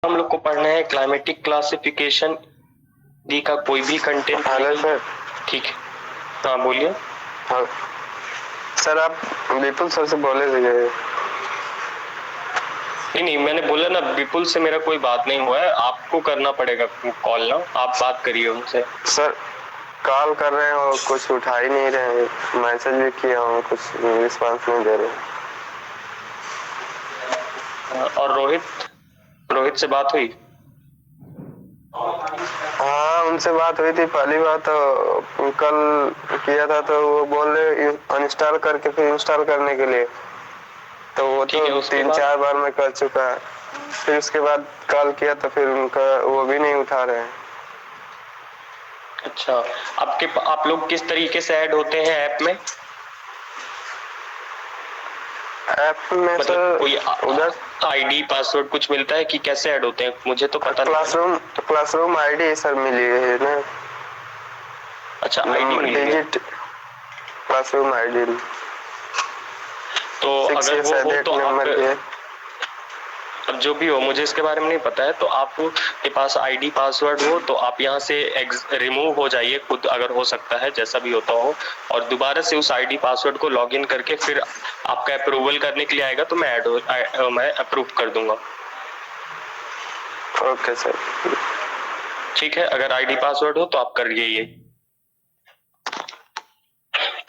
हम लोग को पढ़ना है क्लाइमेटिक क्लासिफिकेशन दी का कोई भी कंटेंट। Hello sir. ठीक है, हाँ बोलिए। हाँ सर, आप विपुल सर से बोले थे? नहीं, मैंने बोला ना, विपुल से मेरा कोई बात नहीं हुआ है, आपको करना पड़ेगा कॉल ना, आप बात करिए उनसे। सर कॉल कर रहे हैं और कुछ उठा ही नहीं रहे हैं, मैसेज भी किया हूँ, कुछ रिस्पांस नहीं दे रहे। और रोहित से बात हुई? हाँ उनसे बात हुई थी, पहली बात तो कल किया था, तो वो बोल रहे अनइंस्टॉल करके फिर इंस्टॉल करने के लिए, तो वो तो 3-4 बार मैं कर चुका है। फिर उसके बाद कॉल किया तो फिर उनका वो भी नहीं उठा रहे हैं। अच्छा, आप लोग किस तरीके से ऐड होते हैं ऐप में? ऐप में मतलब सर कोई उधर आईडी पासवर्ड कुछ मिलता है कि कैसे ऐड होते हैं? मुझे तो पता नहीं। क्लासरूम आईडी सर मिली है ना। अच्छा, आईडी मिली है। डिजिट क्लासरूम आईडी तो अगर वो हो तो नंबर के। अब जो भी हो, मुझे इसके बारे में नहीं पता है, तो आपके पास आईडी पासवर्ड हो तो आप यहाँ से रिमूव हो जाइए खुद, अगर हो सकता है, जैसा भी होता हो, और दोबारा से उस आईडी पासवर्ड को लॉगिन करके फिर आपका अप्रूवल करने के लिए आएगा तो मैं अप्रूव कर दूंगा। ओके सर, ठीक है, अगर आईडी पासवर्ड हो तो आप करिए ये।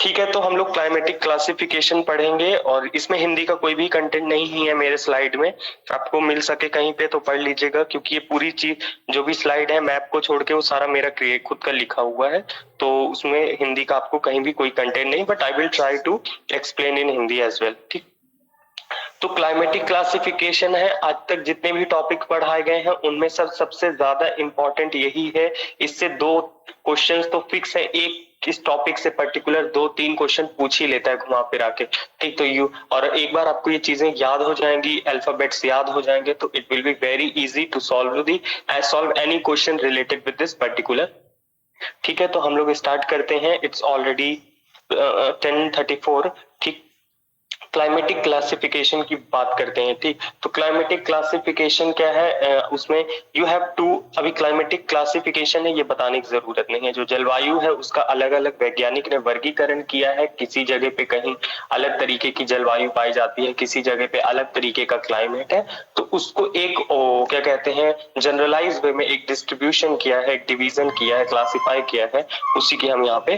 ठीक है, तो हम लोग क्लाइमेटिक क्लासिफिकेशन पढ़ेंगे और इसमें हिंदी का कोई भी कंटेंट नहीं है मेरे स्लाइड में। आपको मिल सके कहीं पे तो पढ़ लीजिएगा, क्योंकि ये पूरी चीज जो भी स्लाइड है मैप को छोड़ के वो सारा मेरा खुद का लिखा हुआ है, तो उसमें हिंदी का आपको कहीं भी कोई कंटेंट नहीं, but I will try to explain in Hindi as well. ठीक, तो क्लाइमेटिक क्लासिफिकेशन है, आज तक जितने भी टॉपिक पढ़ाए गए हैं उनमें सबसे ज्यादा इंपॉर्टेंट यही है। इससे 2 क्वेश्चंस तो फिक्स है, एक इस टॉपिक से पर्टिकुलर 2-3 क्वेश्चन पूछ ही लेता है घुमा फिरा के। ठीक, तो और एक बार आपको ये चीजें याद हो जाएंगी, अल्फाबेट्स याद हो जाएंगे, तो it will be very easy to solve any question related with this particular. ठीक है, तो हम लोग स्टार्ट करते हैं। It's already 10:34। ठीक, क्लाइमेटिक क्लासिफिकेशन की बात करते हैं। ठीक, तो क्लाइमेटिक क्लासिफिकेशन क्या है, उसमें यू हैव टू, अभी क्लाइमेटिक क्लासिफिकेशन है ये बताने की जरूरत नहीं है, जो जलवायु है उसका अलग अलग वैज्ञानिक ने वर्गीकरण किया है। किसी जगह पे कहीं अलग तरीके की जलवायु पाई जाती है, किसी जगह पे अलग तरीके का क्लाइमेट है, तो उसको एक क्या कहते हैं, जनरलाइज वे में एक डिस्ट्रीब्यूशन किया है, एक डिवीजन किया है, क्लासिफाई किया है, उसी की हम यहाँ पे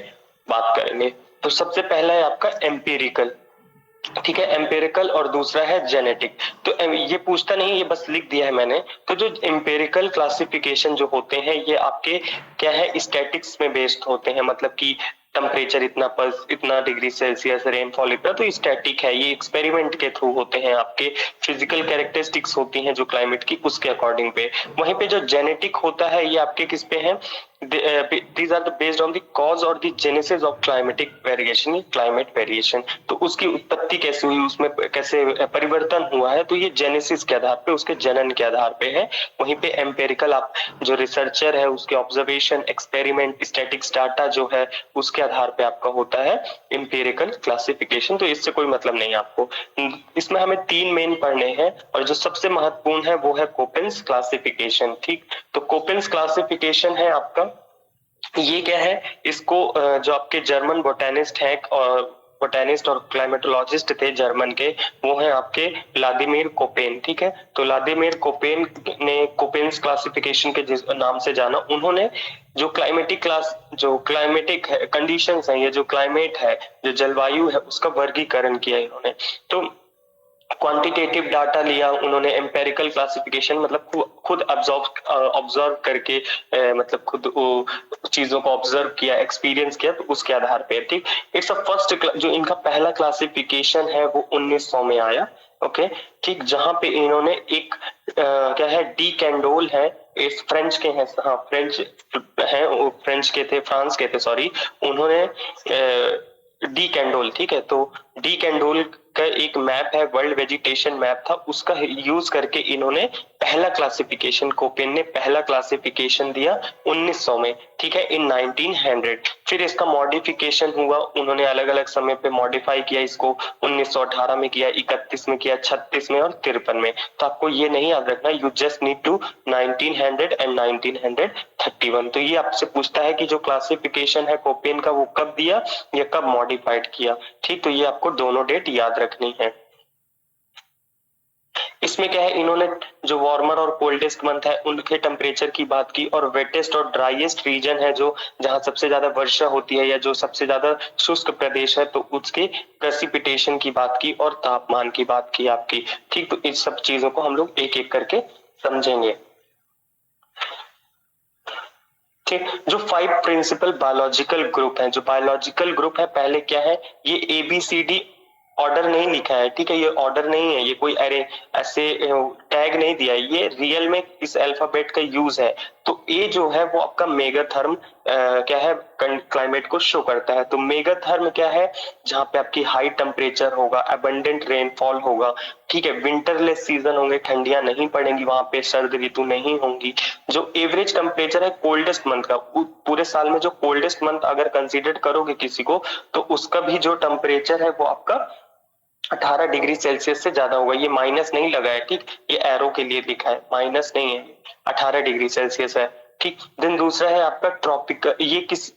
बात करेंगे। तो सबसे पहला है आपका एम्पिरिकल। ठीक है, एम्पेरिकल, और दूसरा है जेनेटिक। तो ये पूछता नहीं, ये बस लिख दिया है मैंने। तो जो एम्पेरिकल क्लासिफिकेशन जो होते हैं ये आपके क्या है, स्टैटिक्स में बेस्ड होते हैं, मतलब कि टेम्परेचर इतना डिग्री सेल्सियस, रेनफॉल इतना, तो स्टैटिक है, ये एक्सपेरिमेंट के थ्रू होते हैं, आपके फिजिकल कैरेक्टरिस्टिक्स होती हैं जो क्लाइमेट की, उसके अकॉर्डिंग पे। वहीं पे जो जेनेटिक होता है ये आपके किस पे है, these are the based on the cause or the genesis of climatic variation, climate variation। तो उसकी उत्पत्ति कैसे हुई, उसमें कैसे परिवर्तन हुआ है, तो ये जेनेसिस के आधार पे, उसके जनन के आधार पे है। वहीं पे एम्पेरिकल आप जो रिसर्चर है उसके ऑब्जर्वेशन, एक्सपेरिमेंट, स्टैटिक्स डाटा जो है उसके आधार पे आपका होता है एम्पेरिकल क्लासिफिकेशन। तो इससे कोई मतलब नहीं आपको। इसमें हमें 3 मेन पढ़ने हैं, और जो सबसे महत्वपूर्ण है वो है कोपेंस क्लासिफिकेशन। ठीक, तो कोपेंस क्लासिफिकेशन है आपका, ये क्या है, इसको जो आपके जर्मन बोटेनिस्ट और क्लाइमेटोलॉजिस्ट थे जर्मन के, वो हैं आपके व्लादिमीर कोपेन। ठीक है, तो व्लादिमीर कोपेन ने कोपेन्स क्लासिफिकेशन के जिस नाम से जाना, उन्होंने जो क्लाइमेटिक कंडीशंस हैं, ये जो क्लाइमेट है, जो जलवायु है, उसका वर्गीकरण किया इन्होंने। तो क्वांटिटेटिव डाटा लिया उन्होंने, एम्पेरिकल क्लासिफिकेशन मतलब खुद ऑब्जर्व करके, मतलब खुद चीजों को ऑब्जर्व किया, एक्सपीरियंस किया, तो उसके आधार पे। ठीक, इट्स अ फर्स्ट, जो इनका पहला क्लासिफिकेशन है वो 1900 में आया। ओके, ठीक, जहां पे इन्होंने एक क्या है, डी कैंडोल है, इस फ्रेंच के हैं, हाँ फ्रेंच है, वो फ्रेंच के थे, फ्रांस के थे, सॉरी, उन्होंने डी कैंडोल। ठीक है, तो डी कैंडोल का एक मैप है, वर्ल्ड वेजिटेशन मैप था, उसका यूज करके इन्होंने पहला क्लासिफिकेशन, कोपेन ने पहला क्लासिफिकेशन दिया 1900 में, ठीक है, इन 1900। फिर इसका मॉडिफिकेशन हुआ, उन्होंने अलग अलग समय पे मॉडिफाई किया इसको, 1918 में किया, 31 में किया, 36 में और 53 में। तो आपको ये नहीं याद रखना, you just need to 1900 and 1931। तो ये आपसे पूछता है कि जो क्लासिफिकेशन है कोपेन का वो कब दिया या कब मॉडिफाइड किया, ठीक। तो ये आपको दोनों डेट याद रखनी है। इसमें क्या है, इन्होंने जो वार्मर और कोल्डेस्ट मंथ है उनके टेम्परेचर की बात की, और वेटेस्ट और ड्राइएस्ट रीजन है जो जहां सबसे ज्यादा वर्षा होती है या जो सबसे ज्यादा शुष्क प्रदेश है तो उसके प्रेसिपिटेशन की बात की और तापमान की बात की आपकी, ठीक। तो इस सब चीजों को हम लोग एक एक करके समझेंगे, ठीक। जो 5 प्रिंसिपल बायोलॉजिकल ग्रुप है, जो बायोलॉजिकल ग्रुप है, पहले क्या है, ये ABCD ऑर्डर नहीं लिखा है, ठीक है, ये ऑर्डर नहीं है, ये कोई अरे ऐसे टैग नहीं दिया है, ये रियल में इस अल्फाबेट का यूज है। तो ए जो है वो आपका मेगाथर्म क्या है, क्लाइमेट को शो करता है। तो मेगाथर्म क्या है, जहाँ पे आपकी हाई टेम्परेचर होगा, अबंडेंट रेनफॉल होगा, ठीक है, विंटरलेस सीजन होंगे, ठंडियां नहीं पड़ेंगी, वहां पे सर्द ऋतु नहीं होंगी। जो एवरेज टेम्परेचर है कोल्डेस्ट मंथ का, पूरे साल में जो कोल्डेस्ट मंथ अगर कंसीडर करोगे किसी को, तो उसका भी जो टेम्परेचर है वो आपका 18 डिग्री सेल्सियस से ज्यादा होगा। ये माइनस नहीं लगा है, ठीक, ये एरो के लिए लिखा है, माइनस नहीं है, 18 डिग्री सेल्सियस है, ठीक। देन दूसरा है आपका ट्रॉपिकल, ये किस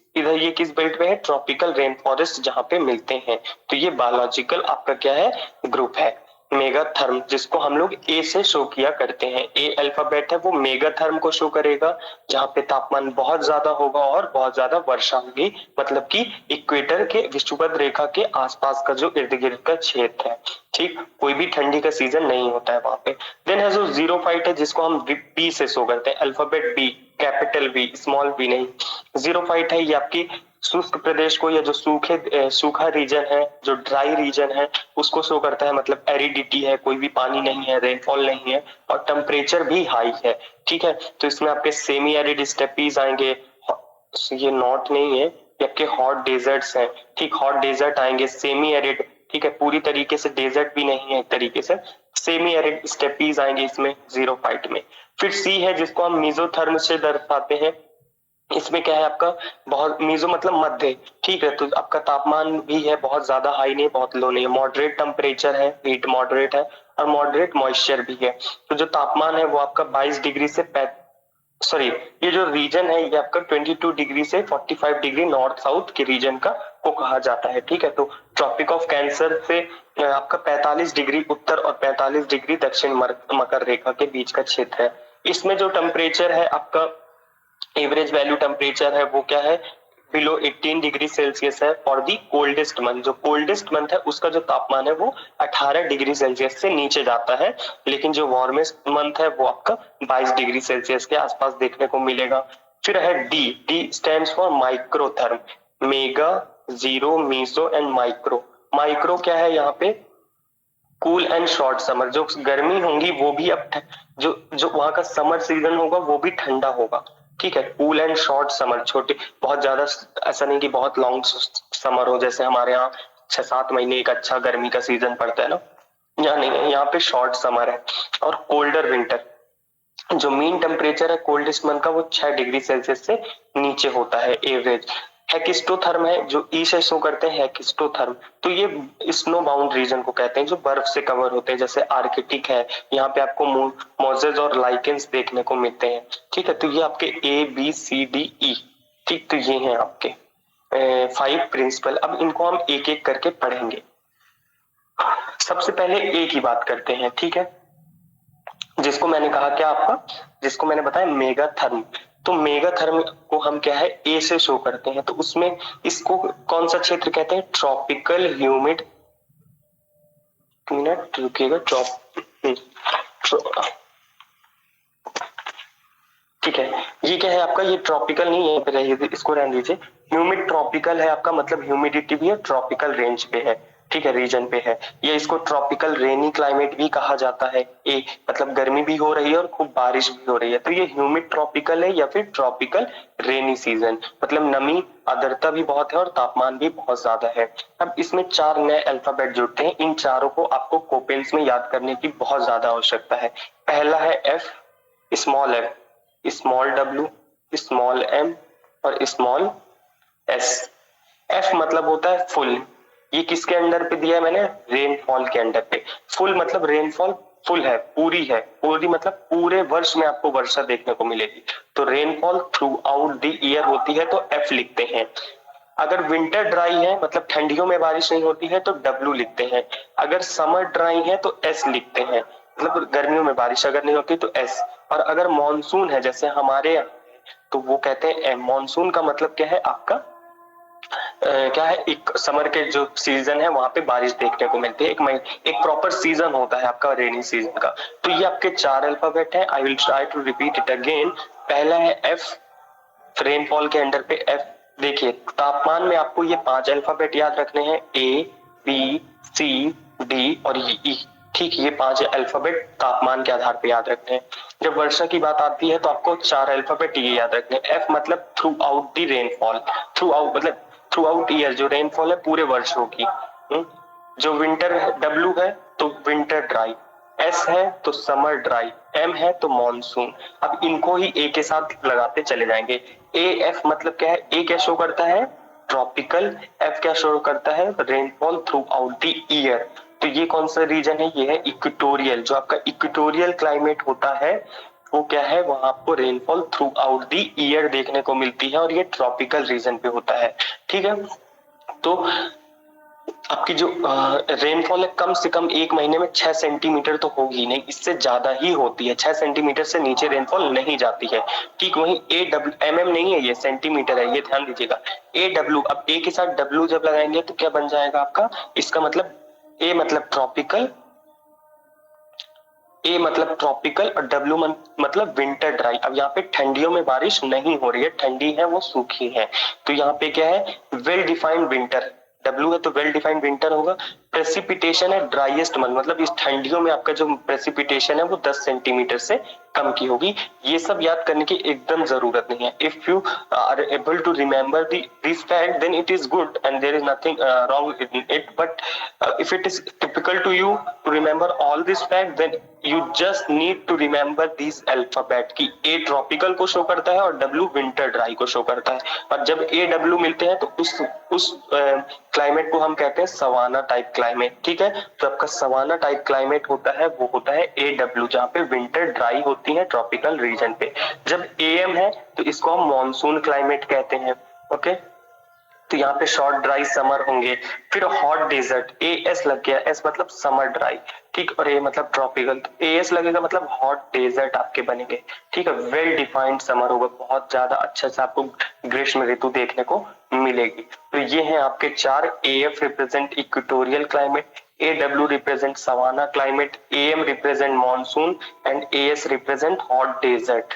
बेल्ट पे है, ट्रॉपिकल रेन फॉरेस्ट जहाँ पे मिलते हैं। तो ये बायोलॉजिकल आपका क्या है, ग्रुप है मेगाथर्म, जिसको हम लोग ए से शो किया करते हैं। ए अल्फाबेट है वो मेगाथर्म को शो करेगा, जहाँ पे तापमान बहुत ज्यादा होगा और बहुत ज्यादा वर्षा होगी, मतलब कि इक्वेटर के विषुवत रेखा के आसपास का जो इर्द गिर्द का क्षेत्र है, ठीक, कोई भी ठंडी का सीजन नहीं होता है वहां पे। देन है जो जीरो फाइट है, जिसको हम बी से शो करते हैं, alphabet B, capital B, small B नहीं। जीरो फाइट है, ये आपकी शुष्क प्रदेश को या जो सूखा रीजन है, जो ड्राई रीजन है उसको शो करता है, मतलब एरिडिटी है, कोई भी पानी नहीं है, रेनफॉल नहीं है और टेम्परेचर भी हाई है, ठीक है। तो इसमें आपके सेमी एरिड स्टेपीज आएंगे, ये नॉर्थ नहीं है, ये आपके हॉट डेजर्ट्स हैं, ठीक, हॉट डेजर्ट आएंगे, सेमी एरिड, ठीक है, पूरी तरीके से डेजर्ट भी नहीं है, एक तरीके से सेमी एरिड स्टेपीज आएंगे इसमें जीरो फाइट में। फिर सी है, जिसको हम मीजोथर्म से दर्शाते हैं। इसमें क्या है आपका, बहुत मीजो मतलब मध्य, ठीक है, तो आपका तापमान भी है, बहुत ज्यादा हाई नहीं, बहुत लो नहीं है, मॉडरेट टेम्परेचर है, हीट मॉडरेट है और मॉडरेट मॉइस्चर भी है। तो जो तापमान है वो आपका 22 डिग्री से सॉरी, ये जो रीजन है ये आपका 22 डिग्री से 45 डिग्री नॉर्थ साउथ के रीजन का को कहा जाता है, ठीक है। तो ट्रॉपिक ऑफ कैंसर से आपका 45 डिग्री उत्तर और 45 डिग्री दक्षिण मकर रेखा के बीच का क्षेत्र है। इसमें जो टेम्परेचर है आपका, एवरेज वैल्यू टेम्परेचर है वो क्या है, बिलो 18 डिग्री सेल्सियस है फॉर दी कोल्डेस्ट मंथ। जो कोल्डेस्ट मंथ है उसका जो तापमान है वो 18 डिग्री सेल्सियस से नीचे जाता है, लेकिन जो वार्मेस्ट मंथ है वो आपका 22 डिग्री सेल्सियस के आसपास देखने को मिलेगा। फिर है D, D stands for microtherm, mega, xero, meso and micro. Micro क्या है यहाँ पे, कूल एंड शॉर्ट समर, जो गर्मी होंगी वो भी अब जो जो वहां का समर सीजन होगा वो भी ठंडा होगा, ठीक है। कूल एंड शॉर्ट समर, छोटे, बहुत ज्यादा ऐसा नहीं कि बहुत लॉन्ग समर हो, जैसे हमारे यहाँ 6-7 महीने एक अच्छा गर्मी का सीजन पड़ता है ना, यहाँ नहीं है, यहाँ पे शॉर्ट समर है। और कोल्डर विंटर, जो मीन टेम्परेचर है कोल्डेस्ट मंथ का वो 6 डिग्री सेल्सियस से नीचे होता है एवरेज। हेकिस्टोथर्म है, जो ई से शो करते हैं हेकिस्टोथर्म, तो ये स्नो बाउंड रीजन को कहते हैं, जो बर्फ से कवर होते हैं, जैसे आर्कटिक है, यहाँ पे आपको मोजेस और लाइकेंस देखने को मिलते हैं, ठीक है। तो ये आपके ABCDE, ठीक, तो ये हैं आपके 5 प्रिंसिपल। अब इनको हम एक एक करके पढ़ेंगे। सबसे पहले ए की बात करते हैं, ठीक है, जिसको मैंने कहा क्या आपका, जिसको मैंने बताया मेगाथर्म। तो मेगाथर्म को हम क्या है, ए से शो करते हैं, तो उसमें इसको कौन सा क्षेत्र कहते हैं, ट्रॉपिकल ह्यूमिड, मिनट रुकिएगा, ठीक है, ये क्या है आपका, ये ट्रॉपिकल नहीं है, पे रहिए, इसको रहने दीजिए। ह्यूमिड ट्रॉपिकल है आपका, मतलब ह्यूमिडिटी भी है, ट्रॉपिकल रेंज पे है, ठीक है, रीजन पे है। या इसको ट्रॉपिकल रेनी क्लाइमेट भी कहा जाता है। ए मतलब गर्मी भी हो रही है और खूब बारिश भी हो रही है, तो ये ह्यूमिड ट्रॉपिकल है या फिर ट्रॉपिकल रेनी सीजन, मतलब नमी, आर्द्रता भी बहुत है और तापमान भी बहुत ज्यादा है। अब इसमें 4 नए अल्फाबेट जुड़ते हैं, इन चारों को आपको कोपेन्स में याद करने की बहुत ज्यादा आवश्यकता है। पहला है F, small F, small W, small M और स्मॉल एस। एफ मतलब होता है फुल। ये किसके अंडर पे दिया है मैंने? रेनफॉल के अंडर पे। फुल मतलब रेनफॉल फुल है, पूरी है, पूरी मतलब पूरे वर्ष में आपको वर्षा देखने को मिलेगी। तो rainfall throughout the year होती है तो एफ लिखते हैं। अगर विंटर ड्राई है मतलब ठंडियों में बारिश नहीं होती है तो डब्ल्यू लिखते हैं। अगर समर ड्राई है तो एस लिखते हैं, मतलब गर्मियों में बारिश अगर नहीं होती तो एस। और अगर मानसून है जैसे हमारे यहाँ तो वो कहते हैं एम। मानसून का मतलब क्या है आपका? क्या है, एक समर के जो सीजन है वहां पे बारिश देखने को मिलती है, एक प्रॉपर सीजन होता है आपका रेनी सीजन का। तो ये आपके 4 अल्फाबेट है। I will try to repeat it again. पहला है एफ, रेनफॉल के अंडर पे एफ। देखिए तापमान में आपको ये 5 अल्फाबेट याद रखने हैं, ए बी सी डी और ई। ठीक, ये 5 अल्फाबेट तापमान के आधार पे याद रखने हैं। जब वर्षा की बात आती है तो आपको 4 अल्फाबेट ये याद रखने हैं। एफ मतलब through out the rainfall, through out मतलब थ्रू आउट ईयर, जो रेनफॉल है पूरे वर्ष होगी। जो विंटर है डब्ल्यू है तो विंटर ड्राई, एस है तो समर ड्राई, एम है तो मॉनसून। अब इनको ही ए के साथ लगाते चले जाएंगे। ए एफ मतलब क्या है? ए क्या शो करता है? ट्रॉपिकल। एफ क्या शो करता है? Rainfall throughout the year. तो ये कौन सा रीजन है? ये है इक्वेटोरियल। जो आपका इक्वेटोरियल क्लाइमेट होता है वो क्या है? वहां आपको rainfall throughout the year देखने को मिलती है और ये ट्रॉपिकल रीजन पे होता है। ठीक है, तो आपकी जो रेनफॉल है कम से कम एक महीने में 6 सेंटीमीटर तो होगी नहीं, इससे ज्यादा ही होती है। 6 सेंटीमीटर से नीचे रेनफॉल नहीं जाती है। ठीक, वहीं ए डब्ल्यू, एम एम नहीं है, ये सेंटीमीटर है, ये ध्यान दीजिएगा। ए डब्ल्यू, अब ए के साथ डब्ल्यू जब लगाएंगे तो क्या बन जाएगा आपका? इसका मतलब ए मतलब ट्रॉपिकल, ए मतलब ट्रॉपिकल और डब्ल्यू मतलब विंटर ड्राई। अब यहाँ पे ठंडियों में बारिश नहीं हो रही है, ठंडी है वो सूखी है। तो यहाँ पे क्या है? Well defined winter. डब्ल्यू है तो वेल डिफाइंड विंटर होगा। प्रेसिपिटेशन है ड्राइएस्ट मंथ, मतलब इस ठंडियों में आपका जो प्रेसिपिटेशन है वो 10 सेंटीमीटर से कम की होगी। ये सब याद करने की एकदम जरूरत नहीं है। If you are able to remember this fact then it is good and there is nothing wrong in it, but if it is typical to you to remember all this fact then you just need to remember these alphabet की A tropical को show करता है और W winter dry को show करता है। और जब A W मिलते हैं तो उस क्लाइमेट को हम कहते हैं सवाना टाइप क्लाइमेट। ठीक है, तो आपका सवाना टाइप क्लाइमेट होता है वो होता है AW, जहाँ पे विंटर ड्राई होती है ट्रॉपिकल रीजन पे। जब AM है तो इसको हम मॉनसून क्लाइमेट कहते हैं। ओके, तो यहाँ पे शॉर्ट ड्राई समर होंगे। फिर हॉट डेजर्ट, ए एस लग गया, एस मतलब समर ड्राई, ठीक, और ए मतलब ट्रॉपिकल, तो ए एस लगेगा मतलब हॉट डेजर्ट आपके बनेंगे। ठीक है, वेल डिफाइंड समर होगा, बहुत ज्यादा अच्छा से आपको ग्रीष्म ऋतु देखने को मिलेगी। तो ये हैं आपके 4। A F represent equatorial climate, A W represent savanna climate, A M represent monsoon and A S represent hot desert.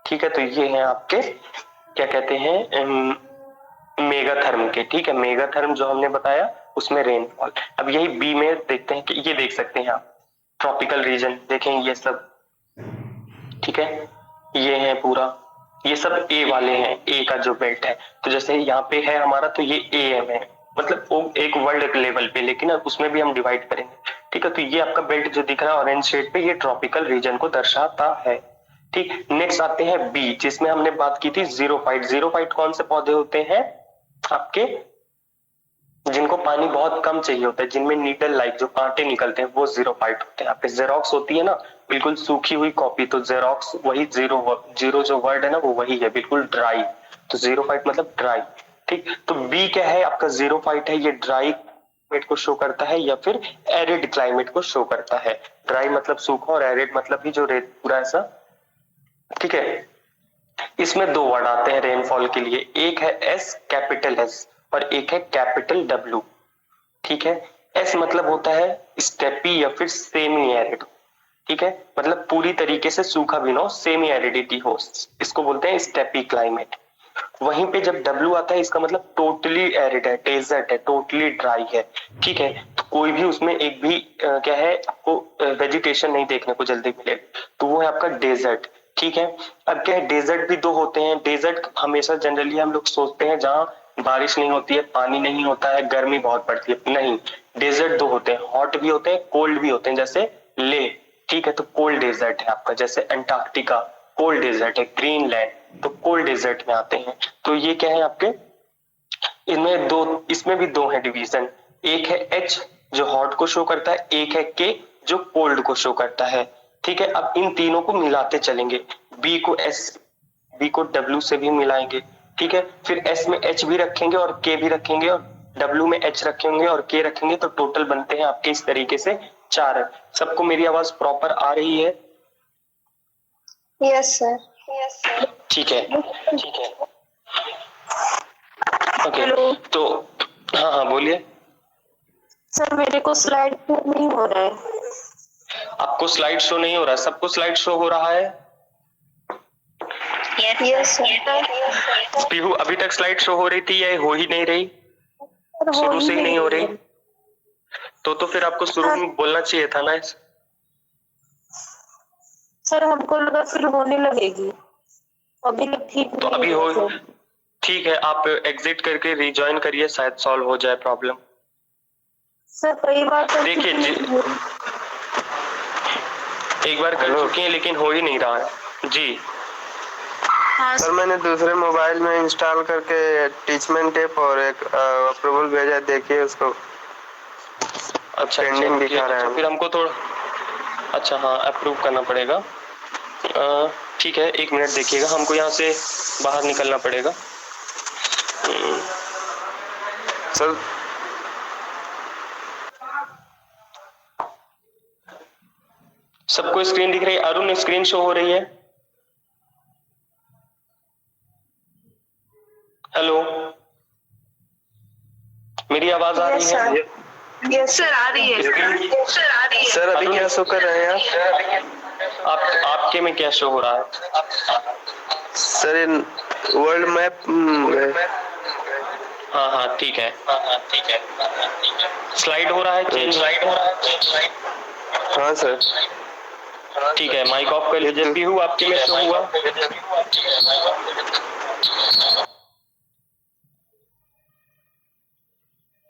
ठीक है, तो ये हैं आपके क्या कहते हैं मेगाथर्म के। ठीक है, मेगाथर्म जो हमने बताया उसमें रेनफॉल। अब यही बी में देखते हैं कि ये देख सकते हैं आप ट्रॉपिकल रीजन, देखें ये सब। ठीक है, ये है पूरा, ये सब ए वाले हैं, ए का जो बेल्ट है। तो जैसे यहाँ पे है हमारा तो ये ए एम है, मतलब वो एक वर्ल्ड लेवल पे, लेकिन उसमें भी हम डिवाइड करेंगे। ठीक है, तो ये आपका बेल्ट जो दिख रहा है ऑरेंज शेड पे, ये ट्रॉपिकल रीजन को दर्शाता है। ठीक, नेक्स्ट आते हैं बी, जिसमें हमने बात की थी जीरोफाइट। जीरोफाइट कौन से पौधे होते हैं आपके? जिनको पानी बहुत कम चाहिए होता है, जिनमें नीडल लाइक जो कांटे निकलते हैं, वो जीरोफाइट होते हैं। आपके जेरोक्स होती है ना, बिल्कुल सूखी हुई कॉपी, तो जेरोक्स वही जीरो जो वर्ड है ना वो वही है, बिल्कुल ड्राई। तो जीरोफाइट मतलब ड्राई। ठीक, तो बी क्या है आपका? जीरोफाइट है, ये ड्राई क्लाइमेट को शो करता है या फिर एरिड क्लाइमेट को शो करता है। ड्राई मतलब सूखा और एरिड मतलब भी जो रेत पूरा ऐसा। ठीक है, इसमें 2 वर्ड आते हैं रेनफॉल के लिए, एक है एस कैपिटल एस और एक है कैपिटल डब्ल्यू। ठीक है, एस मतलब होता है स्टेपी या फिर सेमी एरिड। ठीक है, मतलब पूरी तरीके से सूखा भी ना हो, सेमी एरिडिटी हो, इसको बोलते हैं स्टेपी क्लाइमेट। वहीं पे जब डब्ल्यू आता है इसका मतलब टोटली एरिड है, डेजर्ट है, टोटली ड्राई है। ठीक है, तो कोई भी उसमें एक भी क्या है आपको वेजिटेशन नहीं देखने को जल्दी मिलेगा, तो वो है आपका डेजर्ट। ठीक है, अब क्या है, डेजर्ट भी 2 होते हैं। डेजर्ट हमेशा जनरली हम लोग सोचते हैं जहाँ बारिश नहीं होती है, पानी नहीं होता है, गर्मी बहुत पड़ती है, नहीं। डेजर्ट 2 होते हैं, हॉट भी होते हैं, कोल्ड भी होते हैं, जैसे ले। ठीक है, तो कोल्ड डेजर्ट है आपका, जैसे अंटार्कटिका, कोल्ड डेजर्ट है, ग्रीनलैंड, तो कोल्ड डेजर्ट में आते हैं। तो ये क्या है आपके, इसमें भी दो है डिवीजन, एक है एच जो हॉट को शो करता है, एक है के जो कोल्ड को शो करता है। ठीक है, अब इन तीनों को मिलाते चलेंगे, बी को एस, बी को डब्ल्यू से भी मिलाएंगे। ठीक है, फिर एस में एच भी रखेंगे और के भी रखेंगे, और डब्ल्यू में एच रखेंगे और के रखेंगे, तो टोटल बनते हैं आपके इस तरीके से 4। सबको मेरी आवाज प्रॉपर आ रही है? Yes sir. ठीक है, ठीक है, ओके। हेलो तो हाँ हाँ बोलिए। सर, मेरे को स्लाइड नहीं हो रहा है। आपको स्लाइड शो नहीं हो रहा, सबको स्लाइड शो हो रहा है? Yes sir. पीहू अभी तक स्लाइड शो हो रही थी या हो ही नहीं रही? शुरू से ही नहीं हो रही? तो फिर आपको शुरू में बोलना चाहिए था ना। सर हमको लगा फिर होने लगेगी, अभी तक ठीक तो अभी हो, ठीक है, आप एग्जिट करके रिजॉइन करिए, शायद सॉल्व हो जाए प्रॉब्लम। सर कई बार तो देखिए एक बार कर चुके हैं लेकिन हो ही नहीं रहा है जी। हाँ सर मैंने दूसरे मोबाइल में इंस्टॉल करके टीचमेंट ऐप और एक अप्रूवल भेजा, देखिए उसको। अच्छा पेंडिंग दिखा रहा है। फिर हमको थोड़ा, अच्छा हाँ अप्रूव करना पड़ेगा। ठीक है, 1 मिनट देखिएगा, हमको यहाँ से बाहर निकलना पड़ेगा। सर सबको स्क्रीन दिख रही है? अरुण स्क्रीन शो हो रही है? हेलो, मेरी आवाज आ रही है? यस सर आ रही है। सर अभी क्या शो कर रहे हैं आप? आपके में क्या शो हो रहा है? Sir in world map. हाँ हाँ ठीक है, स्लाइड हो रहा है, चेंज स्लाइड हो रहा है। हाँ सर। ठीक है, माइक ऑफ कर लीजिए। पीहू आपके में शो हुआ?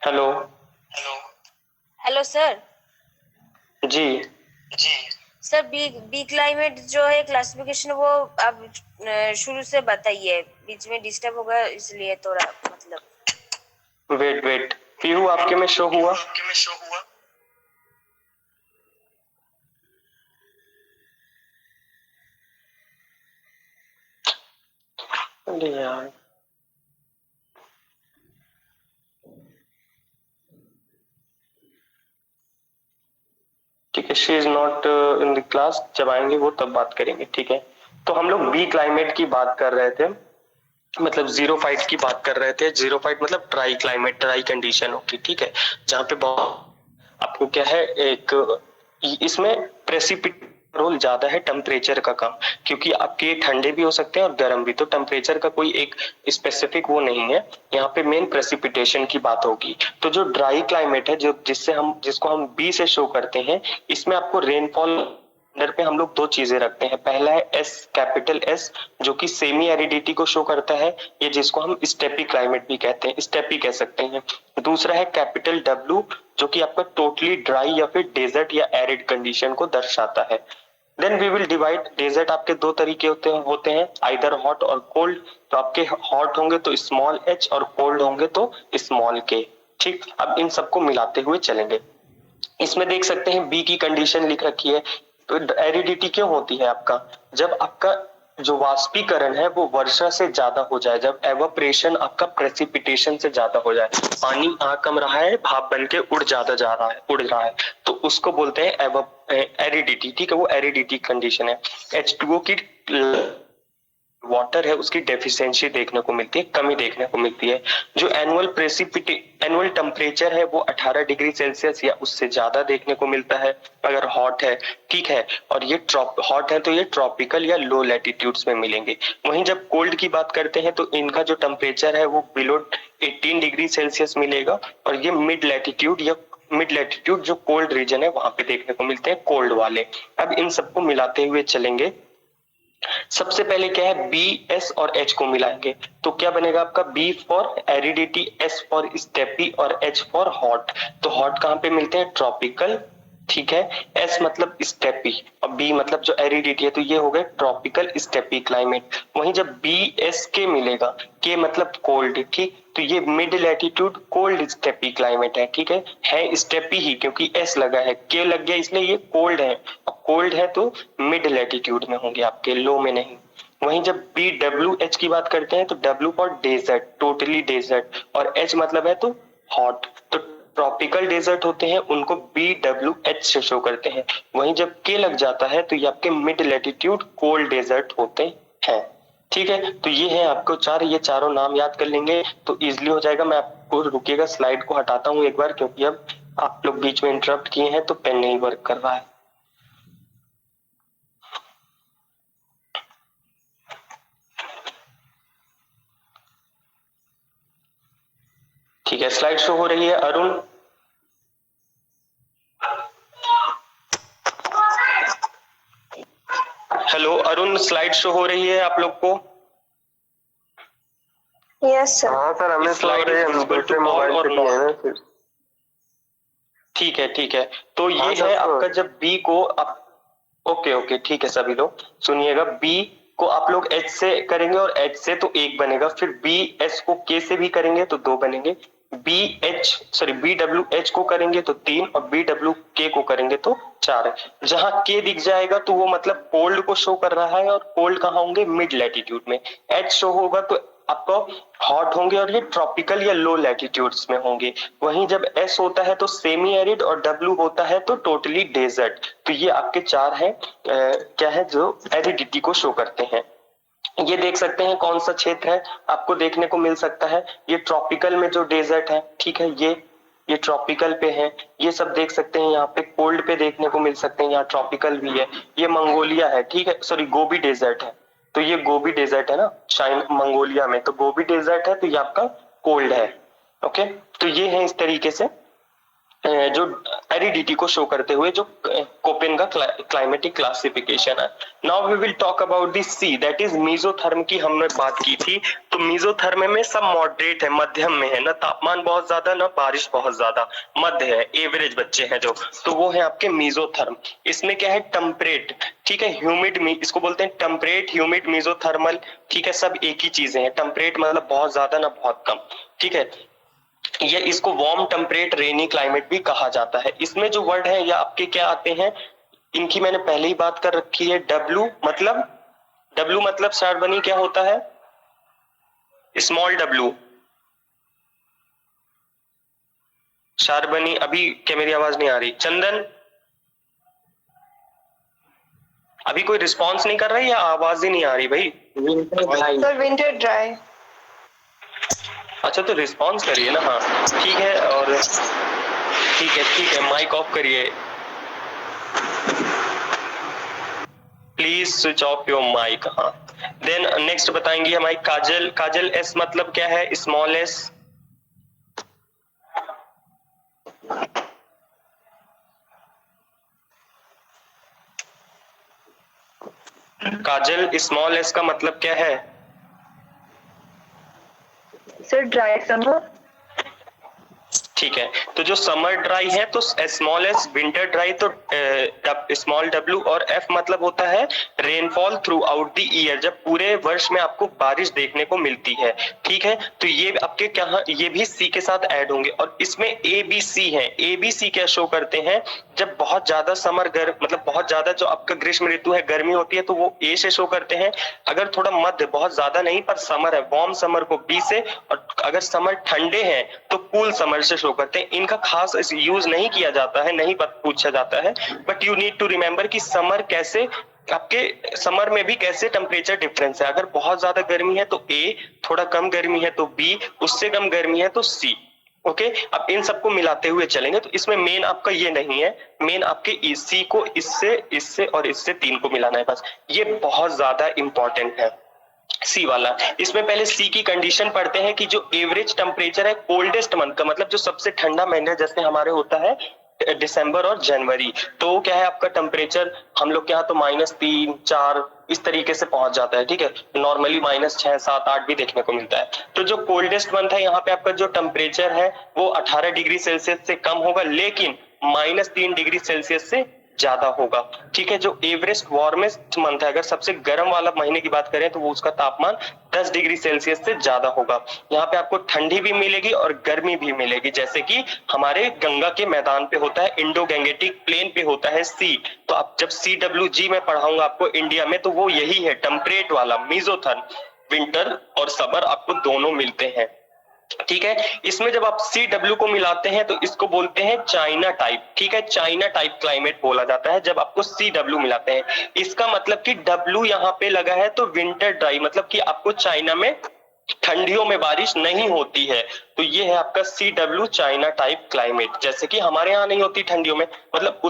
Hello hello sir. जी सर बी क्लाइमेट जो है क्लासिफिकेशन, वो आप शुरू से बताइए, बीच में डिस्टर्ब होगा इसलिए थोड़ा मतलब। वेट, पीहू आपके में शो हुआ? अरे यार, ठीक है, she is not in the class, जब आएंगे वो तब बात करेंगे। ठीक है, तो हम लोग बी क्लाइमेट की बात कर रहे थे, मतलब जीरो फाइट की बात कर रहे थे। जीरो फाइट मतलब ड्राई क्लाइमेट, ड्राई कंडीशन होगी। ठीक है, जहाँ पे बहुत आपको क्या है, एक इसमें प्रेसिपिट रोल ज्यादा है, टेम्परेचर का कम, क्योंकि आपके ठंडे भी हो सकते हैं और गर्म भी, तो टेम्परेचर का कोई एक स्पेसिफिक वो नहीं है। यहाँ पे मेन प्रेसिपिटेशन की बात होगी। तो जो ड्राई क्लाइमेट है, जो जिसको हम बी से शो करते हैं, इसमें आपको रेनफॉल पे हम लोग 2 चीजें रखते हैं। पहला है एस, कैपिटल एस, जो कि सेमी एरिडिटी को शो करता है, ये जिसको हम स्टेपी क्लाइमेट भी कहते हैं, स्टेपी कह सकते हैं। दूसरा है कैपिटल डब्ल्यू, जो कि आपका टोटली ड्राई या फिर डेजर्ट या एरिड कंडीशन को दर्शाता है। Then we will divide. Desert आपके 2 तरीके होते हैं, आइदर हॉट और कोल्ड। तो आपके हॉट होंगे तो स्मॉल एच, और कोल्ड होंगे तो स्मॉल के। ठीक, अब इन सबको मिलाते हुए चलेंगे। इसमें देख सकते हैं बी की कंडीशन लिख रखी है। तो एरिडिटी क्यों होती है आपका? जब आपका जो वाष्पीकरण है वो वर्षा से ज्यादा हो जाए, जब एवापोरेशन आपका प्रेसिपिटेशन से ज्यादा हो जाए, पानी आ कम रहा है, भाप बन के उड़ रहा है, तो उसको बोलते हैं एरिडिटी। ठीक है, वो एरिडिटी कंडीशन है। H2O की वाटर है उसकी डेफिशिएंसी देखने को मिलती है, कमी देखने को मिलती है। जो एनुअल टेम्परेचर है वो 18 डिग्री सेल्सियस या उससे ज्यादा देखने को मिलता है अगर हॉट है। ठीक है, और ये हॉट है तो ये ट्रॉपिकल या लो लैटिट्यूड्स में मिलेंगे। वहीं जब कोल्ड की बात करते हैं तो इनका जो टेम्परेचर है वो बिलो 18 डिग्री सेल्सियस मिलेगा, और ये मिड लैटिट्यूड जो कोल्ड रीजन है वहां पे देखने को मिलते हैं, कोल्ड वाले। अब इन सबको मिलाते हुए चलेंगे। सबसे पहले क्या है, बी, एस और एच को मिलाएंगे, तो क्या बनेगा आपका? B for aridity, S for steppe और एच फॉर हॉट। तो हॉट कहां पे मिलते हैं? ट्रॉपिकल, ठीक है। एस मतलब स्टेपी और बी मतलब जो एरिडिटी है, तो ये हो गए ट्रॉपिकल स्टेपी क्लाइमेट। वहीं जब बी एस के मिलेगा, के मतलब कोल्ड, ठीक, तो ये mid latitude cold steppe climate है, ठीक है स्टेपी ही, क्योंकि एस लगा है, के लग गया इसलिए ये कोल्ड है, और कोल्ड है तो मिड लैटिट्यूड में होंगे आपके, लो में नहीं। वहीं जब बी डब्ल्यू एच की बात करते हैं तो W for desert, totally desert, और एच मतलब है तो हॉट, तो ट्रॉपिकल डेजर्ट होते हैं उनको बी डब्ल्यू एच से शो करते हैं। वहीं जब के लग जाता है तो ये आपके मिड लैटिट्यूड कोल्ड डेजर्ट होते हैं, ठीक है। तो ये है आपको चार, ये चारों नाम याद कर लेंगे तो इजिली हो जाएगा। मैं आपको रुकिएगा, स्लाइड को हटाता हूँ एक बार, क्योंकि अब आप लोग बीच में इंटरप्ट किए हैं तो पेन नहीं वर्क कर रहा है। ठीक है, स्लाइड शो हो रही है Arun? Hello Arun, slide show हो रही है आप लोग को? Yes sir. हाँ सर, हमें तो दूसरे मोबाइल पे किए हैं फिर। ठीक है ठीक है, तो ये हाँ, है आपका जब बी को आप, ओके ओके ठीक है, सभी लोग सुनिएगा, बी को आप लोग एच से करेंगे और एच से तो एक बनेगा, फिर बी एस को के से भी करेंगे तो दो बनेंगे, बी डब्ल्यू एच को करेंगे तो तीन, और बी डब्ल्यू के को करेंगे तो चार। जहां के दिख जाएगा तो वो मतलब कोल्ड को शो कर रहा है, और कोल्ड कहाँ होंगे, मिड लैटिट्यूड में। एच शो होगा तो आपको हॉट होंगे और ये ट्रॉपिकल या लो लैटिट्यूड्स में होंगे। वहीं जब एस होता है तो सेमी एरिड, और डब्ल्यू होता है तो टोटली डेजर्ट। तो ये आपके चार हैं क्या है जो एरिडिटी को शो करते हैं। ये देख सकते हैं कौन सा क्षेत्र है आपको देखने को मिल सकता है, ये ट्रॉपिकल में जो डेजर्ट है, ठीक है, ये ट्रॉपिकल पे है, ये सब देख सकते हैं, यहाँ पे कोल्ड पे देखने को मिल सकते हैं, यहाँ ट्रॉपिकल भी है, ये मंगोलिया है, ठीक है, सॉरी गोबी डेजर्ट है, तो ये गोबी डेजर्ट है ना मंगोलिया में, तो गोबी डेजर्ट है तो ये आपका कोल्ड है। ओके, तो ये है इस तरीके से जो एरिडिटी को शो करते हुए जो कोपेन का क्लाइमेटिक क्लासिफिकेशन है। Now we will talk about the C, that is mesotherm की हमने बात की थी। तो मीजोथर्म में सब मॉडरेट है, मध्यम में है, ना तापमान बहुत ज्यादा ना बारिश बहुत ज्यादा, मध्य है, एवरेज बच्चे हैं जो, तो वो है आपके मीजोथर्म। इसमें क्या है, टेम्परेट, ठीक है, ह्यूमिड, इसको बोलते हैं टेम्परेट, ह्यूमिड, मीजोथर्मल, ठीक है, सब एक ही चीजें हैं। टेम्परेट मतलब बहुत ज्यादा ना बहुत कम, ठीक है। ये इसको वार्म टेम्परेट रेनी क्लाइमेट भी कहा जाता है। इसमें जो वर्ड है या आपके क्या आते हैं, इनकी मैंने पहले ही बात कर रखी है। डब्ल्यू मतलब शार्बनी क्या होता है, स्मॉल डब्ल्यू, शार्बनी, अभी क्या मेरी आवाज नहीं आ रही? चंदन, अभी कोई रिस्पॉन्स नहीं कर रहा है या आवाज ही नहीं आ रही भाई? Sir winter dry. अच्छा, तो रिस्पॉन्स करिए ना। हाँ ठीक है, और ठीक है, माइक ऑफ करिए please, switch off your mic. हाँ, देन नेक्स्ट बताएंगे हमारी काजल। काजल, एस मतलब क्या है, small S? Kajal, small S का मतलब क्या है? Sir dry summer. ठीक है, तो जो समर ड्राई है तो स्मॉल एस, विंटर ड्राई तो स्मॉल डब्ल्यू, और एफ मतलब होता है rainfall throughout the year, जब पूरे वर्ष में आपको बारिश देखने को मिलती है, ठीक है। तो ये आपके क्या, ये भी सी के साथ ऐड होंगे, और इसमें ए बी सी है। ए बी सी क्या शो करते हैं, जब बहुत ज्यादा समर गर्म मतलब बहुत ज्यादा जो आपका ग्रीष्म ऋतु है, गर्मी होती है, तो वो ए से शो करते हैं। अगर थोड़ा मध्य, बहुत ज्यादा नहीं पर समर है, वार्म समर को बी से, और अगर समर ठंडे हैं तो कूल समर से शो करते हैं। इनका खास यूज नहीं किया जाता है, नहीं पूछा जाता है, but you need to remember कि समर कैसे, आपके समर में भी कैसे टेम्परेचर डिफरेंस है। अगर बहुत ज्यादा गर्मी है तो ए, थोड़ा कम गर्मी है तो बी, उससे कम गर्मी है तो सी। ओके, अब इन सबको मिलाते हुए चलेंगे। तो इसमें मेन आपका ये नहीं है, मेन आपके सी को इससे और इससे तीन को मिलाना है बस। ये बहुत ज्यादा इंपॉर्टेंट है सी वाला। इसमें पहले सी की कंडीशन पढ़ते हैं कि जो एवरेज टेम्परेचर है कोल्डेस्ट मंथ का, मतलब जो सबसे ठंडा महीना जैसे हमारे होता है दिसंबर और जनवरी, तो क्या है आपका टेम्परेचर, हम लोग के यहाँ तो -3, 4 इस तरीके से पहुंच जाता है, ठीक है। नॉर्मली -6, 7, 8 भी देखने को मिलता है। तो जो कोल्डेस्ट मंथ है यहाँ पे आपका जो टेम्परेचर है वो 18 डिग्री सेल्सियस से कम होगा, लेकिन -3 डिग्री सेल्सियस से ज्यादा होगा। ठीक है, जो एवरेस्ट वार्मेस्ट मंथ है, अगर सबसे गर्म वाला महीने की बात करें तो वो उसका तापमान 10 डिग्री सेल्सियस से ज्यादा होगा। यहाँ पे आपको ठंडी भी मिलेगी और गर्मी भी मिलेगी, जैसे कि हमारे गंगा के मैदान पे होता है, इंडो गैंगेटिक प्लेन पे होता है सी। तो आप जब CWG में पढ़ाऊंगा आपको इंडिया में, तो वो यही है, टेम्परेट वाला मीजोथर्म। विंटर और समर आपको दोनों मिलते हैं। ठीक है, इसमें जब आप CW को मिलाते हैं तो इसको बोलते हैं चाइना टाइप। ठीक है, चाइना टाइप क्लाइमेट बोला जाता है जब आपको CW मिलाते हैं। इसका मतलब कि W यहाँ पे लगा है तो विंटर ड्राई, मतलब कि आपको चाइना में ठंडियों में बारिश नहीं होती है। तो ये है आपका CW चाइना टाइप क्लाइमेट, जैसे कि हमारे यहाँ नहीं होती ठंडियों में, मतलब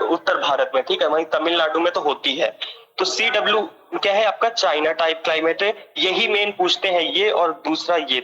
उत्तर भारत में। ठीक है, वहीं तमिलनाडु में तो होती है। तो CW क्या है आपका चाइना टाइप क्लाइमेट है। यही मेन पूछते हैं, ये और दूसरा ये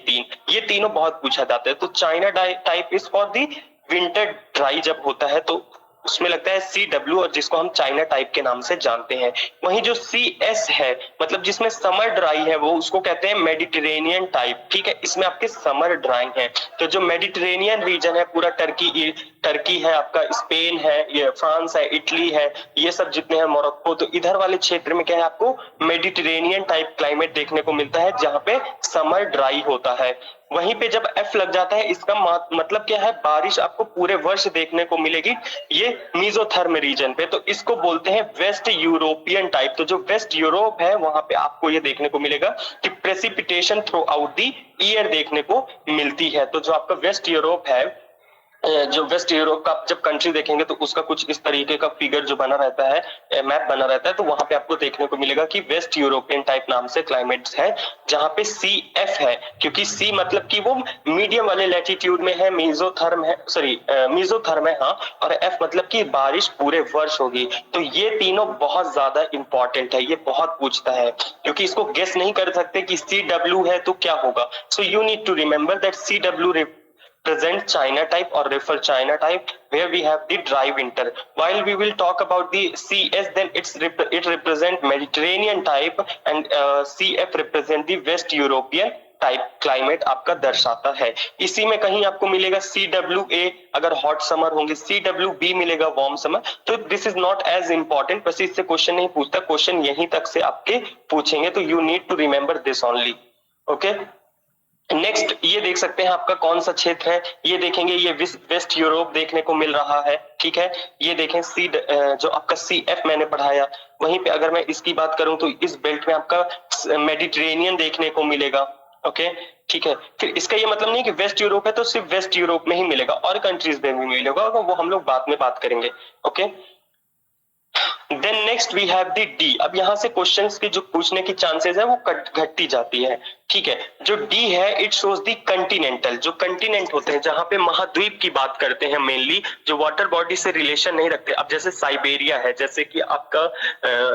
तीनों बहुत पूछा जाता है। तो China type is for the winter dry जब होता है तो उसमें लगता है CW, और जिसको हम चाइना टाइप के नाम से जानते हैं। वहीं जो CS है, मतलब जिसमें समर ड्राई है, वो उसको कहते हैं मेडिटेरेनियन टाइप। ठीक है, इसमें आपके समर ड्राई है। तो जो मेडिटेरेनियन रीजन है, पूरा टर्की है आपका, स्पेन है, ये फ्रांस है, इटली है, ये सब जितने हैं, मोरक्को, तो इधर वाले क्षेत्र में क्या है आपको मेडिटेरेनियन टाइप क्लाइमेट देखने को मिलता है, जहां पे समर ड्राई होता है। वहीं पे जब F लग जाता है, इसका मतलब क्या है, बारिश आपको पूरे वर्ष देखने को मिलेगी ये मीजोथर्म रीजन पे। तो इसको बोलते हैं वेस्ट यूरोपियन टाइप। तो जो वेस्ट यूरोप है वहां पे आपको ये देखने को मिलेगा कि precipitation through out the year देखने को मिलती है। तो जो आपका वेस्ट यूरोप है, जो वेस्ट यूरोप का जब कंट्री देखेंगे तो उसका कुछ इस तरीके का फिगर जो बना रहता है, मैप बना रहता है, तो वहां पे आपको देखने को मिलेगा कि वेस्ट यूरोपियन टाइप नाम से क्लाइमेट्स है, जहां पे CF है, क्योंकि C मतलब कि वो मीडियम वाले लैटिट्यूड में है, मीजोथर्म है हाँ, और F मतलब कि बारिश पूरे वर्ष होगी। तो ये तीनों बहुत ज्यादा इंपॉर्टेंट है, ये बहुत पूछता है, क्योंकि इसको गेस नहीं कर सकते कि CW है तो क्या होगा। So you need to remember that CW present China type or refer China type, where we have the dry winter. While we will talk about the CS, then it represent Mediterranean type, and CF represent the West European type climate आपका दर्शाता है। इसी में कहीं आपको मिलेगा CWA अगर hot summer होंगे, CWB मिलेगा वार्म समर। तो this is not as important, बस इससे क्वेश्चन नहीं पूछता, क्वेश्चन यहीं तक से आपके पूछेंगे, तो you need to remember this only. Okay, next ये देख सकते हैं आपका कौन सा क्षेत्र है, ये देखेंगे, ये वेस्ट यूरोप देखने को मिल रहा है। ठीक है, ये देखें जो आपका CF मैंने पढ़ाया, वहीं पे अगर मैं इसकी बात करूं तो इस बेल्ट में आपका मेडिटेरेनियन देखने को मिलेगा। ओके, ठीक है, फिर इसका ये मतलब नहीं कि वेस्ट यूरोप है तो सिर्फ वेस्ट यूरोप में ही मिलेगा, और कंट्रीज में भी मिलेगा, वो हम लोग बाद में बात करेंगे। Okay, then next we have the D। अब यहाँ से क्वेश्चंस के जो पूछने की चांसेस है वो घटती जाती है। ठीक है, जो D है इट शोज दी कंटिनेंटल, जो कंटिनेंट होते हैं जहां पे महाद्वीप की बात करते हैं मेनली, जो वाटर बॉडी से रिलेशन नहीं रखते। अब जैसे साइबेरिया है, जैसे कि आपका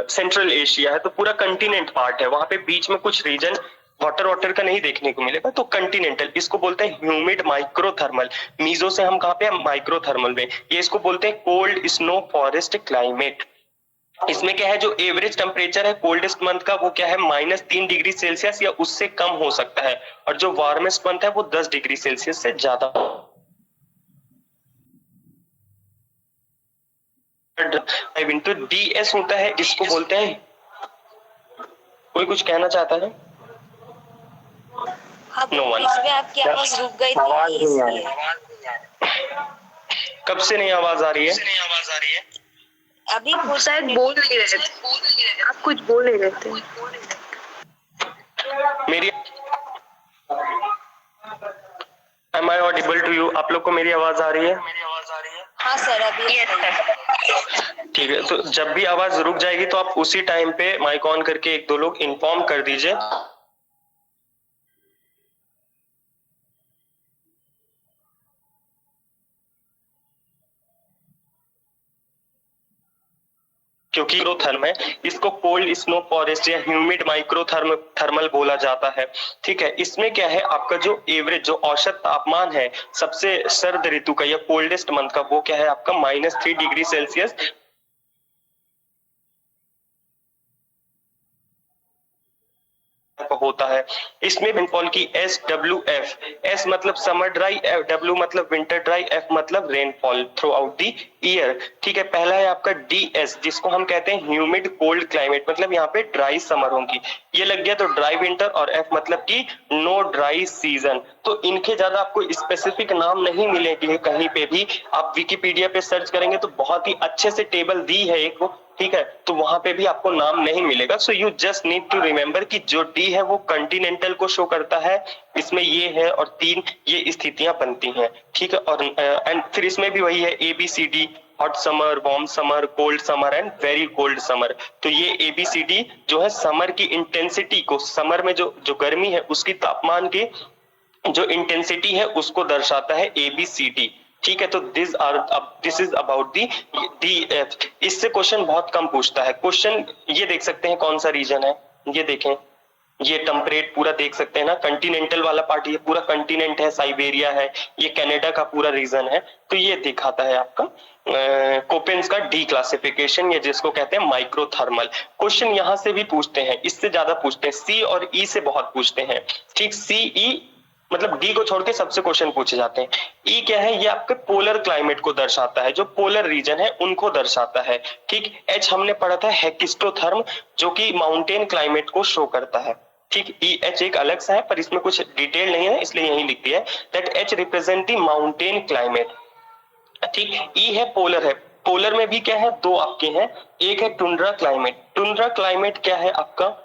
सेंट्रल एशिया है, तो पूरा कंटिनेंट पार्ट है, वहां पे बीच में कुछ रीजन वाटर का नहीं देखने को मिलेगा, तो कंटिनेंटल। इसको बोलते हैं ह्यूमिड माइक्रोथर्मल, मीजो से हम कहाँ पे हैं, माइक्रोथर्मल में। ये इसको बोलते हैं कोल्ड स्नो फॉरेस्ट क्लाइमेट। इसमें क्या है, जो एवरेज टेम्परेचर है कोल्डेस्ट मंथ का वो क्या है -3 डिग्री सेल्सियस या उससे कम हो सकता है, और जो वार्मेस्ट मंथ है वो 10 डिग्री सेल्सियस से ज्यादा। विंटर DS होता है, इसको बोलते हैं, कोई कुछ कहना चाहता है? No one। इसमें आपकी आवाज रुक गई थी इसलिए। कब से नहीं आवाज आ रही है? अभी कुछ शायद बोल नहीं रहे थे, आप कुछ बोल नहीं रहे थे। मेरी Am I audible to you? आप लोग को मेरी आवाज आ रही है? हाँ सर, अभी ठीक है, तो जब भी आवाज रुक जाएगी तो आप उसी टाइम पे माइक ऑन करके 1-2 लोग इन्फॉर्म कर दीजिए। क्योंकि माइक्रोथर्म है, इसको कोल्ड स्नो फॉरेस्ट या ह्यूमिड माइक्रोथर्मल बोला जाता है। ठीक है, इसमें क्या है आपका जो एवरेज, जो औसत तापमान है सबसे सर्द ऋतु का या कोल्डेस्ट मंथ का, वो क्या है आपका -3 डिग्री सेल्सियस होता है। इसमें रेनफॉल की SWF, S मतलब समर ड्राई, W मतलब विंटर ड्राई, F मतलब rainfall throughout the year. ठीक है, पहला है आपका DS जिसको हम कहते हैं ह्यूमिड कोल्ड क्लाइमेट, मतलब यहाँ पे ड्राई समर होगी। ये लग गया तो ड्राई विंटर, और F मतलब कि नो ड्राई सीजन। तो इनके ज्यादा आपको स्पेसिफिक नाम नहीं मिलेंगे कहीं पे भी। आप विकिपीडिया पे सर्च करेंगे तो बहुत ही अच्छे से टेबल दी है एक, ठीक है, तो वहां पे भी आपको नाम नहीं मिलेगा। So you just need to remember कि जो डी है वो कंटिनेंटल को शो करता है, इसमें ये है और 3 ये स्थितियां बनती हैं, ठीक है। और एंड फिर इसमें भी वही है ABCD, hot summer, warm summer, cold summer and very cold summer. तो ये ABCD जो है समर की इंटेंसिटी को, समर में जो गर्मी है उसकी तापमान की जो इंटेंसिटी है उसको दर्शाता है ABCD, ठीक है। तो this is about the F. इससे क्वेश्चन बहुत कम पूछता है। क्वेश्चन ये देख सकते हैं कौन सा रीजन है, ये देखें, ये टेम्परेट पूरा देख सकते हैं ना, कंटिनेंटल वाला पार्ट ये पूरा कंटिनेंट है, साइबेरिया है, ये कनाडा का पूरा रीजन है। तो ये दिखाता है आपका कोपेंस का डी क्लासिफिकेशन, ये जिसको कहते हैं माइक्रोथर्मल। क्वेश्चन यहां से भी पूछते हैं, इससे ज्यादा पूछते हैं, सी और ई से बहुत पूछते हैं, ठीक। सी ई मतलब डी को छोड़ के सबसे क्वेश्चन पूछे जाते हैं। ई क्या है, ये आपके पोलर क्लाइमेट को दर्शाता है, जो पोलर रीजन है उनको दर्शाता है, ठीक। एच हमने पढ़ा था हेकिस्टोथर्म, जो कि माउंटेन क्लाइमेट को शो करता है, ठीक। ई एच एक अलग सा है पर इसमें कुछ डिटेल नहीं है इसलिए यही लिख दिया है that H represent the mountain climate, ठीक। ई है पोलर है, पोलर में भी क्या है, 2 आपके हैं, एक है टुंड्रा क्लाइमेट। टुंड्रा क्लाइमेट क्या है आपका,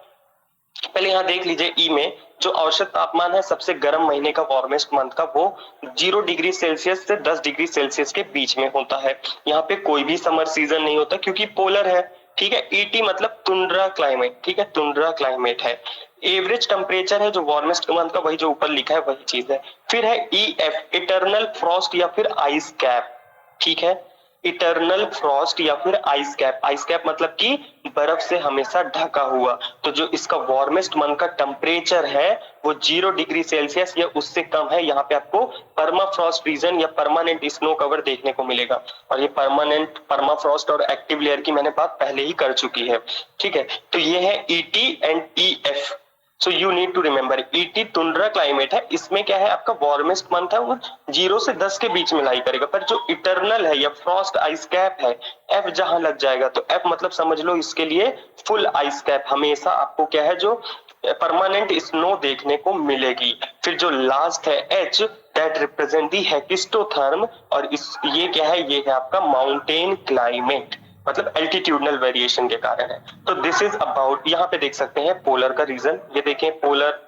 पहले यहाँ देख लीजिए, ई में जो औसत तापमान है सबसे गर्म महीने का, वार्मेस्ट मंथ का, वो 0 डिग्री सेल्सियस से 10 डिग्री सेल्सियस के बीच में होता है। यहाँ पे कोई भी समर सीजन नहीं होता क्योंकि पोलर है, ठीक है। ईटी मतलब टुंड्रा क्लाइमेट, ठीक है, टुंड्रा क्लाइमेट है। एवरेज टेम्परेचर है जो वार्मेस्ट मंथ का, वही जो ऊपर लिखा है वही चीज है। फिर है EF, इटरनल फ्रॉस्ट या फिर आइस कैप, ठीक है, इटरनल फ्रॉस्ट या फिर आइस कैप। आइस कैप मतलब कि बर्फ से हमेशा ढका हुआ। तो जो इसका वार्मेस्ट मंथ का टेम्परेचर है वो 0 डिग्री सेल्सियस या उससे कम है। यहाँ पे आपको परमाफ्रॉस्ट रीजन या परमानेंट स्नो कवर देखने को मिलेगा, और ये परमानेंट, परमाफ्रॉस्ट और एक्टिव लेयर की मैंने बात पहले ही कर चुकी है, ठीक है। तो ये है ET and EF। So you need to remember, ET tundra climate है, इसमें क्या है आपका वार्मेस्ट मंथ है वो 0 से 10 के बीच में लाई करेगा। पर जो इटरनल है या फ्रॉस्ट आइस कैप है, F जहां लग जाएगा तो F मतलब समझ लो इसके लिए फुल आइस कैप, हमेशा आपको क्या है जो परमानेंट स्नो देखने को मिलेगी। फिर जो लास्ट है H, दैट रिप्रेजेंट दी हेकिस्टोथर्म, और ये क्या है, ये है आपका माउंटेन क्लाइमेट, मतलब एल्टीट्यूडनल वेरिएशन के कारण है। तो दिस इज अबाउट, यहाँ पे देख सकते हैं पोलर का रीजन, ये देखें पोलर,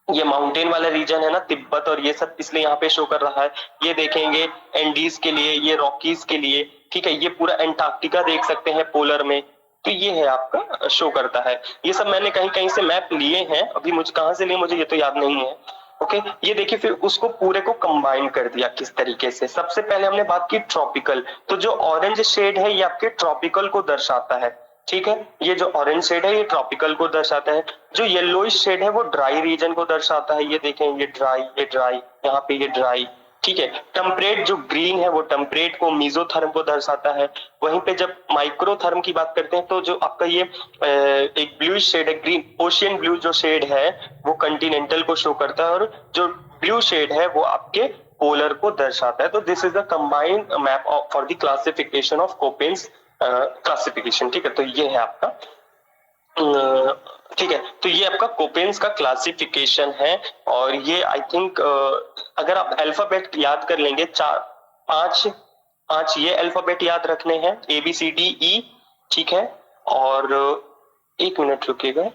ये माउंटेन वाला रीजन है ना, तिब्बत और ये सब, इसलिए यहाँ पे शो कर रहा है। ये देखेंगे एंडीज के लिए, ये रॉकीज के लिए, ठीक है। ये पूरा एंटार्क्टिका देख सकते हैं पोलर में, तो ये है आपका शो करता है। ये सब मैंने कहीं कहीं से मैप लिए हैं, अभी मुझे कहाँ से लिए मुझे ये तो याद नहीं है, ओके। ये देखिए फिर उसको पूरे को कंबाइन कर दिया किस तरीके से। सबसे पहले हमने बात की ट्रॉपिकल, तो जो ऑरेंज शेड है ये आपके ट्रॉपिकल को दर्शाता है, ठीक है। ये जो ऑरेंज शेड है ये ट्रॉपिकल को दर्शाता है। जो येलोइश शेड है वो ड्राई रीजन को दर्शाता है, ये देखें, ये ड्राई, यहाँ पे ये ड्राई, ठीक है। टेम्परेट जो ग्रीन है वो टेम्परेट को, मीजोथर्म को दर्शाता है। वहीं पे जब माइक्रोथर्म की बात करते हैं तो जो आपका ये एक ब्लू शेड है, ग्रीन ओशियन ब्लू जो शेड है वो कंटिनेंटल को शो करता है, और जो ब्लू शेड है वो आपके पोलर को दर्शाता है। तो this is the combined map for the classification of Koppen's classification, ठीक है। तो ये है आपका ठीक है, तो ये आपका कोपेन्स का क्लासिफिकेशन है। और ये आई थिंक अगर आप अल्फाबेट याद कर लेंगे, 5 ये अल्फाबेट याद रखने हैं, ABCDE, ठीक है। और 1 मिनट रुकिएगा,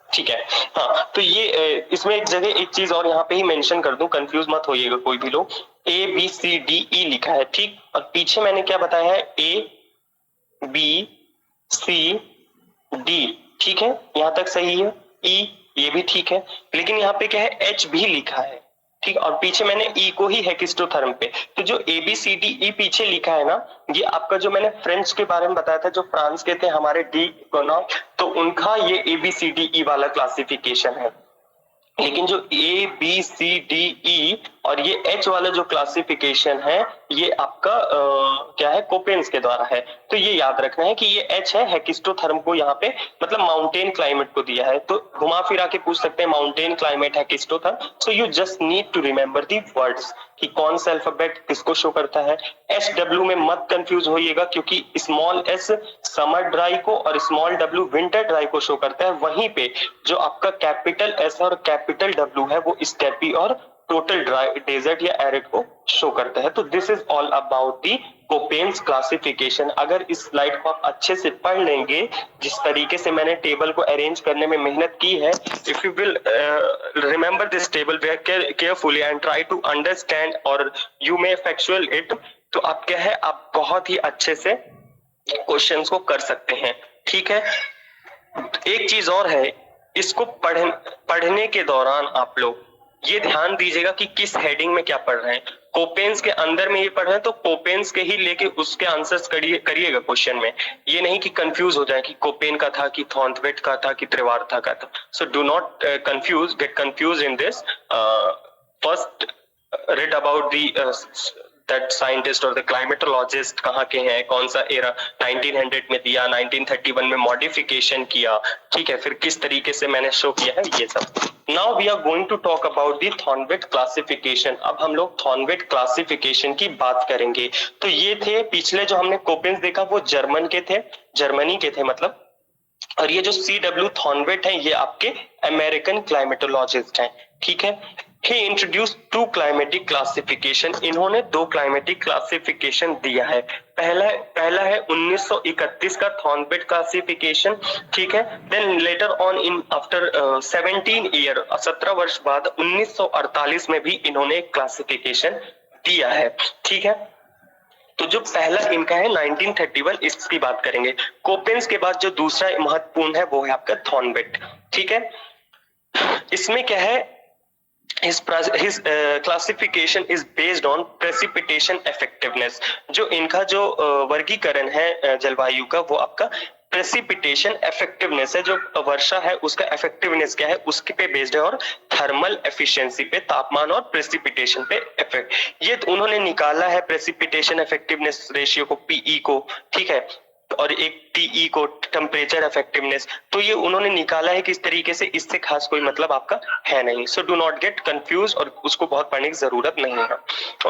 ठीक है। हाँ, तो ये इसमें एक जगह एक चीज और यहाँ पे ही मेंशन कर दूं, कंफ्यूज मत होइएगा कोई भी लोग, ABCDE लिखा है, ठीक। और पीछे मैंने क्या बताया है, ABCD, ठीक है, यहाँ तक सही है। E ये भी ठीक है, लेकिन यहाँ पे क्या है, H भी लिखा है, ठीक। और पीछे मैंने E को ही हेकिस्टोथर्म पे, तो जो ABCDE पीछे लिखा है ना, ये आपका जो मैंने फ्रेंच के बारे में बताया था, जो फ्रांस के थे हमारे डी ना, तो उनका ये ABCDE वाला क्लासिफिकेशन है। लेकिन जो ABCDE और ये H वाला जो क्लासिफिकेशन है ये आपका क्या है, कोपेंस के द्वारा है। तो ये याद रखना है कि ये H है हेकिस्टोथर्म को यहाँ पे मतलब माउंटेन क्लाइमेट को दिया है। तो घुमा फिरा के पूछ सकते हैं mountain climate hekistotherm. So you just need to remember the words कि कौन सा अल्फाबेट किसको शो करता है। SW में मत कंफ्यूज होइएगा क्योंकि स्मॉल s समर ड्राई को और स्मॉल w विंटर ड्राई को शो करता है। वहीं पे जो आपका कैपिटल S और कैपिटल W है वो स्टेपी और टोटल ड्राई डेजर्ट या एरिड को शो करता है। तो this is all about the Koppen's classification. अगर इस स्लाइड को आप अच्छे से पढ़ लेंगे, जिस तरीके से मैंने टेबल को अरेंज करने में मेहनत की है, if you will remember this table carefully and try to understand और यू मे फैक्चुअल इट, तो आप क्या है, आप बहुत ही अच्छे से क्वेश्चंस को कर सकते हैं। ठीक है, एक चीज और है, इसको पढ़ने के दौरान आप लोग ये ध्यान दीजिएगा कि किस हेडिंग में क्या पढ़ रहे हैं। कोपेंस के अंदर में ये पढ़ रहे हैं तो कोपेंस के ही लेके उसके आंसर्स करिएगा क्वेश्चन में। ये नहीं कि कंफ्यूज हो जाए कि कोपेन का था कि थॉर्नवेट का था कि त्रिवार्था का था। सो do not get confuse in this. First read about the that scientist or the climatologist कहाँ के हैं, कौन सा एरा 1900 में दिया, 1931 में मॉडिफिकेशन किया, ठीक है, फिर किस तरीके से मैंने शो किया है, ये सब। Now we are going to talk about the Thornthwaite classification. अब हम लोग थॉर्नवेट क्लासिफिकेशन की बात करेंगे। तो ये थे पिछले जो हमने कोपेंस देखा वो जर्मनी के थे मतलब, और ये जो CW थॉर्नवेट है ये आपके अमेरिकन क्लाइमेटोलॉजिस्ट हैं। ठीक है, He introduced two climatic classification। इन्होंने दो क्लाइमेटिक क्लासिफिकेशन दिया है। पहला है 1931 का थॉर्नवेट क्लासिफिकेशन। ठीक है, then later on in after 17 वर्ष बाद 1948 में भी इन्होंने एक क्लासिफिकेशन दिया है। ठीक है, तो जो पहला इनका है 1931, इसकी बात करेंगे। कोपेंस के बाद जो दूसरा महत्वपूर्ण है वो है आपका थॉर्नवेट। ठीक है, इसमें क्या है, his classification is based on precipitation effectiveness। जो इनका जो वर्गीकरण है जलवायु का वो आपका प्रेसिपिटेशन इफेक्टिवनेस है, जो वर्षा है उसका इफेक्टिवनेस क्या है उसके पे बेस्ड है, और थर्मल एफिशिएंसी पे, तापमान और प्रेसिपिटेशन पे इफेक्ट। ये तो उन्होंने निकाला है प्रेसिपिटेशन इफेक्टिवनेस रेशियो को, पीई को, ठीक है, और एक टीई को, टेम्परेचर इफेक्टिवनेस। तो ये उन्होंने निकाला है किस तरीके से, इससे खास कोई मतलब आपका है नहीं। So do not get confuse, और उसको बहुत पढ़ने की जरूरत नहीं है।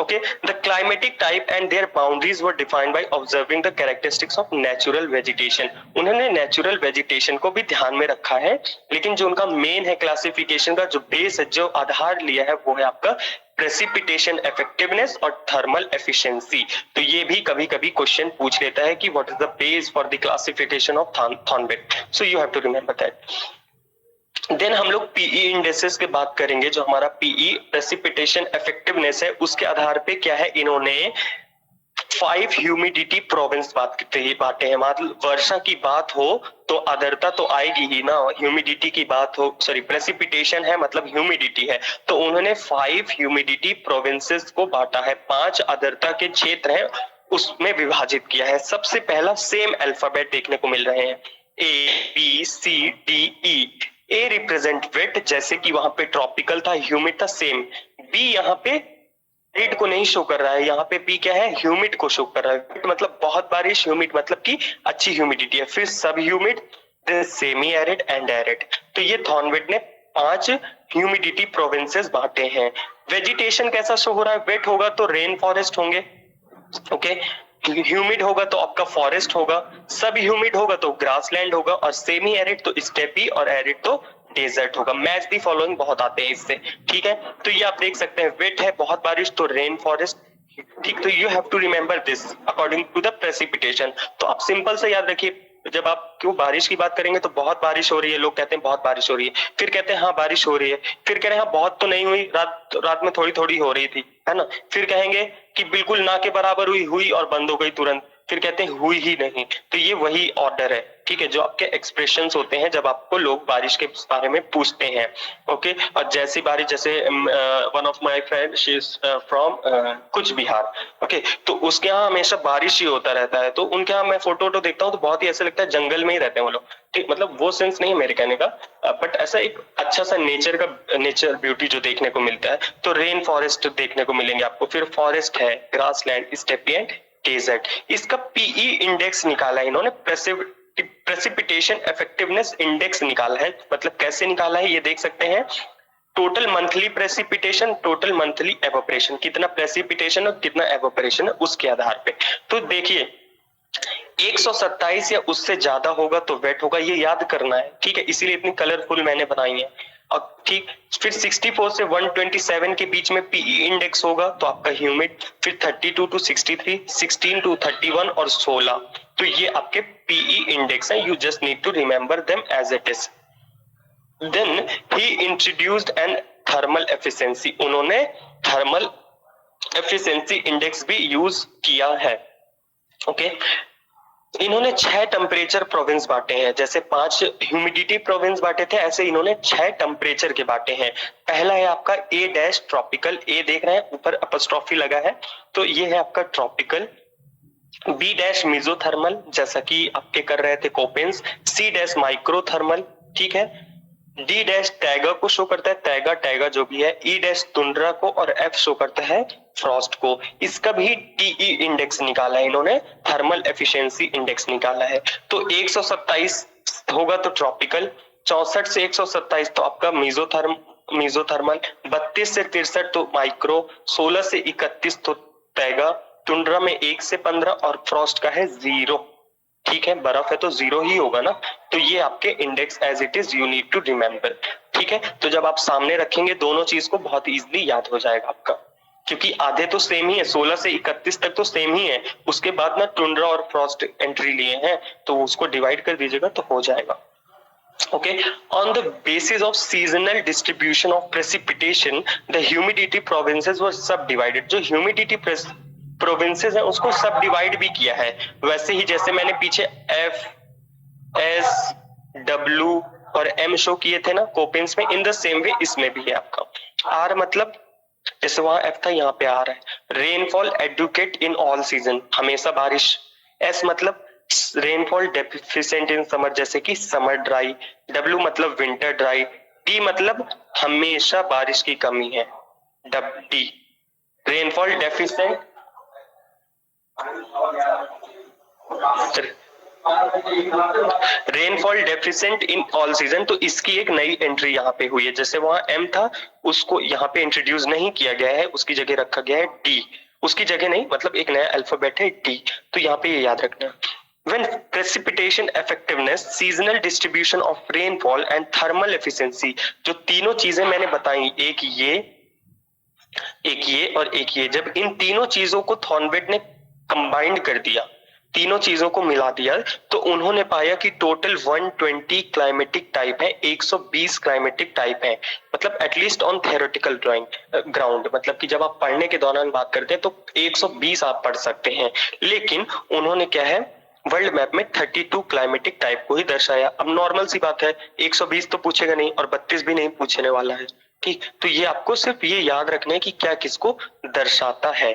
Okay, the climatic type and their boundaries were defined by observing the characteristics of natural vegetation. उन्होंने नेचुरल वेजिटेशन को भी ध्यान में रखा है, लेकिन जो उनका मेन है क्लासिफिकेशन का जो बेस है, जो आधार लिया है, वो है आपका प्रेसिपिटेशन इफेक्टिवनेस और थर्मल एफिशिएंसी। तो ये भी कभी कभी क्वेश्चन पूछ लेता है कि what is the base for the classification of Thornthwaite. So you have to remember that. Then हम लोग पीई इंडेक्सेस की बात करेंगे। जो हमारा पीई प्रेसिपिटेशन इफेक्टिवनेस है उसके आधार पे क्या है, इन्होंने 5 ह्यूमिडिटी प्रोविंस बांटे हैं। मतलब वर्षा की बात हो तो आर्द्रता तो आएगी ही ना, ह्यूमिडिटी की बात हो, सॉरी प्रेसिपिटेशन है मतलब ह्यूमिडिटी है, तो उन्होंने 5 ह्यूमिडिटी प्रोविंसेस को बांटा है, 5 आर्द्रता के क्षेत्र हैं उसमें विभाजित किया है। सबसे पहला सेम अल्फाबेट देखने को मिल रहे हैं, ABCDE। ए रिप्रेजेंट वेट, जैसे कि वहां पे ट्रॉपिकल था, ह्यूमिड था, सेम। बी यहाँ पे एरिड को नहीं शो कर रहा है, यहाँ पे पी क्या है, ह्यूमिड को शो कर रहा है। मतलब बहुत बारिश, ह्यूमिड मतलब कि अच्छी ह्यूमिडिटी है। फिर सब humid, semi arid and arid. तो ये थॉर्नवेट ने 5 ह्यूमिडिटी प्रोविंसेस बांटे हैं। वेजिटेशन कैसा शो हो रहा है, वेट होगा तो रेन फॉरेस्ट होंगे, ओके, ह्यूमिड होगा तो आपका फॉरेस्ट होगा, सब ह्यूमिड होगा तो ग्रासलैंड होगा, और सेमी एरिड तो स्टेपी, और एरिड तो डेजर्ट होगा। मैच दी फॉलोइंग बहुत आते हैं इससे। ठीक है, तो ये आप देख सकते हैं, वेट है बहुत बारिश तो रेन फॉरेस्ट। ठीक, तो you have to remember this according to the precipitation. तो आप सिंपल से याद रखिए, जब आप क्यों बारिश की बात करेंगे तो बहुत बारिश हो रही है, लोग कहते हैं बहुत बारिश हो रही है, फिर कहते हैं हाँ बारिश हो रही है, फिर कह रहे हैं हाँ बहुत तो नहीं हुई, रात में थोड़ी थोड़ी हो रही थी, है ना, फिर कहेंगे कि बिल्कुल ना के बराबर हुई और बंद हो गई तुरंत, फिर कहते हैं हुई ही नहीं। तो ये वही ऑर्डर है, ठीक है, जो आपके एक्सप्रेशंस होते हैं जब आपको लोग बारिश के बारे में पूछते हैं। ओके, और जैसी बारिश, जैसे one of my friend, she is from कुछ बिहार। ओके, तो उसके यहाँ हमेशा बारिश ही होता रहता है, तो उनके यहाँ मैं फोटो देखता हूँ तो बहुत ही ऐसा लगता है जंगल में ही रहते हैं वो लोग। ठीक, मतलब वो सेंस नहीं है मेरे कहने का, बट ऐसा एक अच्छा सा नेचर ब्यूटी जो देखने को मिलता है। तो रेन फॉरेस्ट देखने को मिलेंगे आपको, फिर फॉरेस्ट है, ग्रासलैंड, स्टेपी एंड डेजर्ट। इसका पीई इंडेक्स निकाला है इन्होंने, प्रेसिपिटेशन इफेक्टिवनेस इंडेक्स निकाला है। मतलब कैसे निकाला है ये देख सकते हैं, total monthly precipitation, total monthly evaporation, कितना प्रेसिपिटेशन और कितना एवोपरेशन है उसके आधार पे। तो देखिए 127 या उससे ज्यादा होगा तो वेट होगा, ये याद करना है, ठीक है, इसीलिए इतनी कलरफुल मैंने बनाई है। और ठीक, फिर 64 से 127 के बीच में पीई इंडेक्स होगा तो आपका ह्यूमिड, फिर 32 टू 63, 16 टू 31 और 16, तो ये आपके पीई इंडेक्स है। You just need to remember them as it is. Then he introduced an thermal efficiency, उन्होंने थर्मल एफिशिएंसी इंडेक्स भी यूज किया है। ओके, इन्होंने 6 टेम्परेचर प्रोविंस बांटे हैं, जैसे 5 ह्यूमिडिटी प्रोविंस बांटे थे, ऐसे इन्होंने 6 टेम्परेचर के बांटे हैं। पहला है आपका ए डैश ट्रॉपिकल, ए देख रहे हैं ऊपर अपस्ट्रॉफी लगा है, तो ये है आपका ट्रॉपिकल। बी डैश मिजोथर्मल, जैसा कि आपके कर रहे थे कोपेंस। सी डैश माइक्रोथर्मल, ठीक है। डी डैश टैगा को शो करता है, टैगा टैगा जो भी है। ई डैश टुंड्रा को, और एफ शो करता है फ्रॉस्ट को। इसका भी टीई इंडेक्स निकाला है इन्होंने, थर्मल एफिशिएंसी इंडेक्स निकाला है। तो 127 होगा तो ट्रॉपिकल, 64 से 127 तो आपका मिजोथर्मल, 32 से 63 तो माइक्रो, 16 से 31 तो टैगा, टुंड्रा में 1 से 15 और फ्रॉस्ट का है 0। ठीक है, बर्फ है तो 0 ही होगा ना। तो ये आपके index as it is, you need to remember. ठीक है, तो जब आप सामने रखेंगे दोनों चीज को बहुत इजीली याद हो जाएगा आपका, क्योंकि आधे तो सेम ही है, 16 से 31 तक तो सेम ही है, उसके बाद ना टुंड्रा और फ्रॉस्ट एंट्री लिए हैं, तो उसको डिवाइड कर दीजिएगा तो हो जाएगा। Okay, on the basis of seasonal distribution of precipitation, the humidity provinces were subdivided. जो humidity provinces है उसको subdivide भी किया है, वैसे ही जैसे मैंने पीछे F, S, W और M शो किए थे ना कोपेंस में, in the same way इसमें भी है आपका। R मतलब जैसे वहां F था, यहाँ पे R है। Rainfall adequate in all season, हमेशा बारिश। S मतलब रेनफॉल डेफिशिएंट इन समर, जैसे कि समर ड्राई। डब्ल्यू मतलब विंटर ड्राई। डी मतलब हमेशा बारिश की कमी है, D. Rainfall deficient, rainfall deficient in all season, तो इसकी एक नई एंट्री यहाँ पे हुई है। जैसे वहां एम था उसको यहाँ पे इंट्रोड्यूस नहीं किया गया है, उसकी जगह रखा गया है डी। उसकी जगह नहीं, मतलब एक नया अल्फाबेट है डी, तो यहाँ पे ये याद रखना। When precipitation effectiveness, seasonal distribution of rainfall and thermal efficiency, जो तीनों चीजें मैंने बताई, एक ये और एक ये, जब इन तीनों चीजों को थॉर्नवेट ने कंबाइंड कर दिया, तीनों चीजों को मिला दिया, तो उन्होंने पाया कि टोटल 120 क्लाइमेटिक टाइप है, 120 क्लाइमेटिक टाइप है। मतलब एटलीस्ट ऑन थियोरेटिकल ग्राउंड, मतलब कि जब आप पढ़ने के दौरान बात करते हैं तो 120 आप पढ़ सकते हैं, लेकिन उन्होंने क्या है वर्ल्ड मैप में 32 क्लाइमेटिक टाइप को ही दर्शाया। अब नॉर्मल सी बात है, 120 तो पूछेगा नहीं और 32 भी नहीं पूछने वाला है, ठीक। तो ये आपको सिर्फ ये याद रखना है कि क्या किसको दर्शाता है।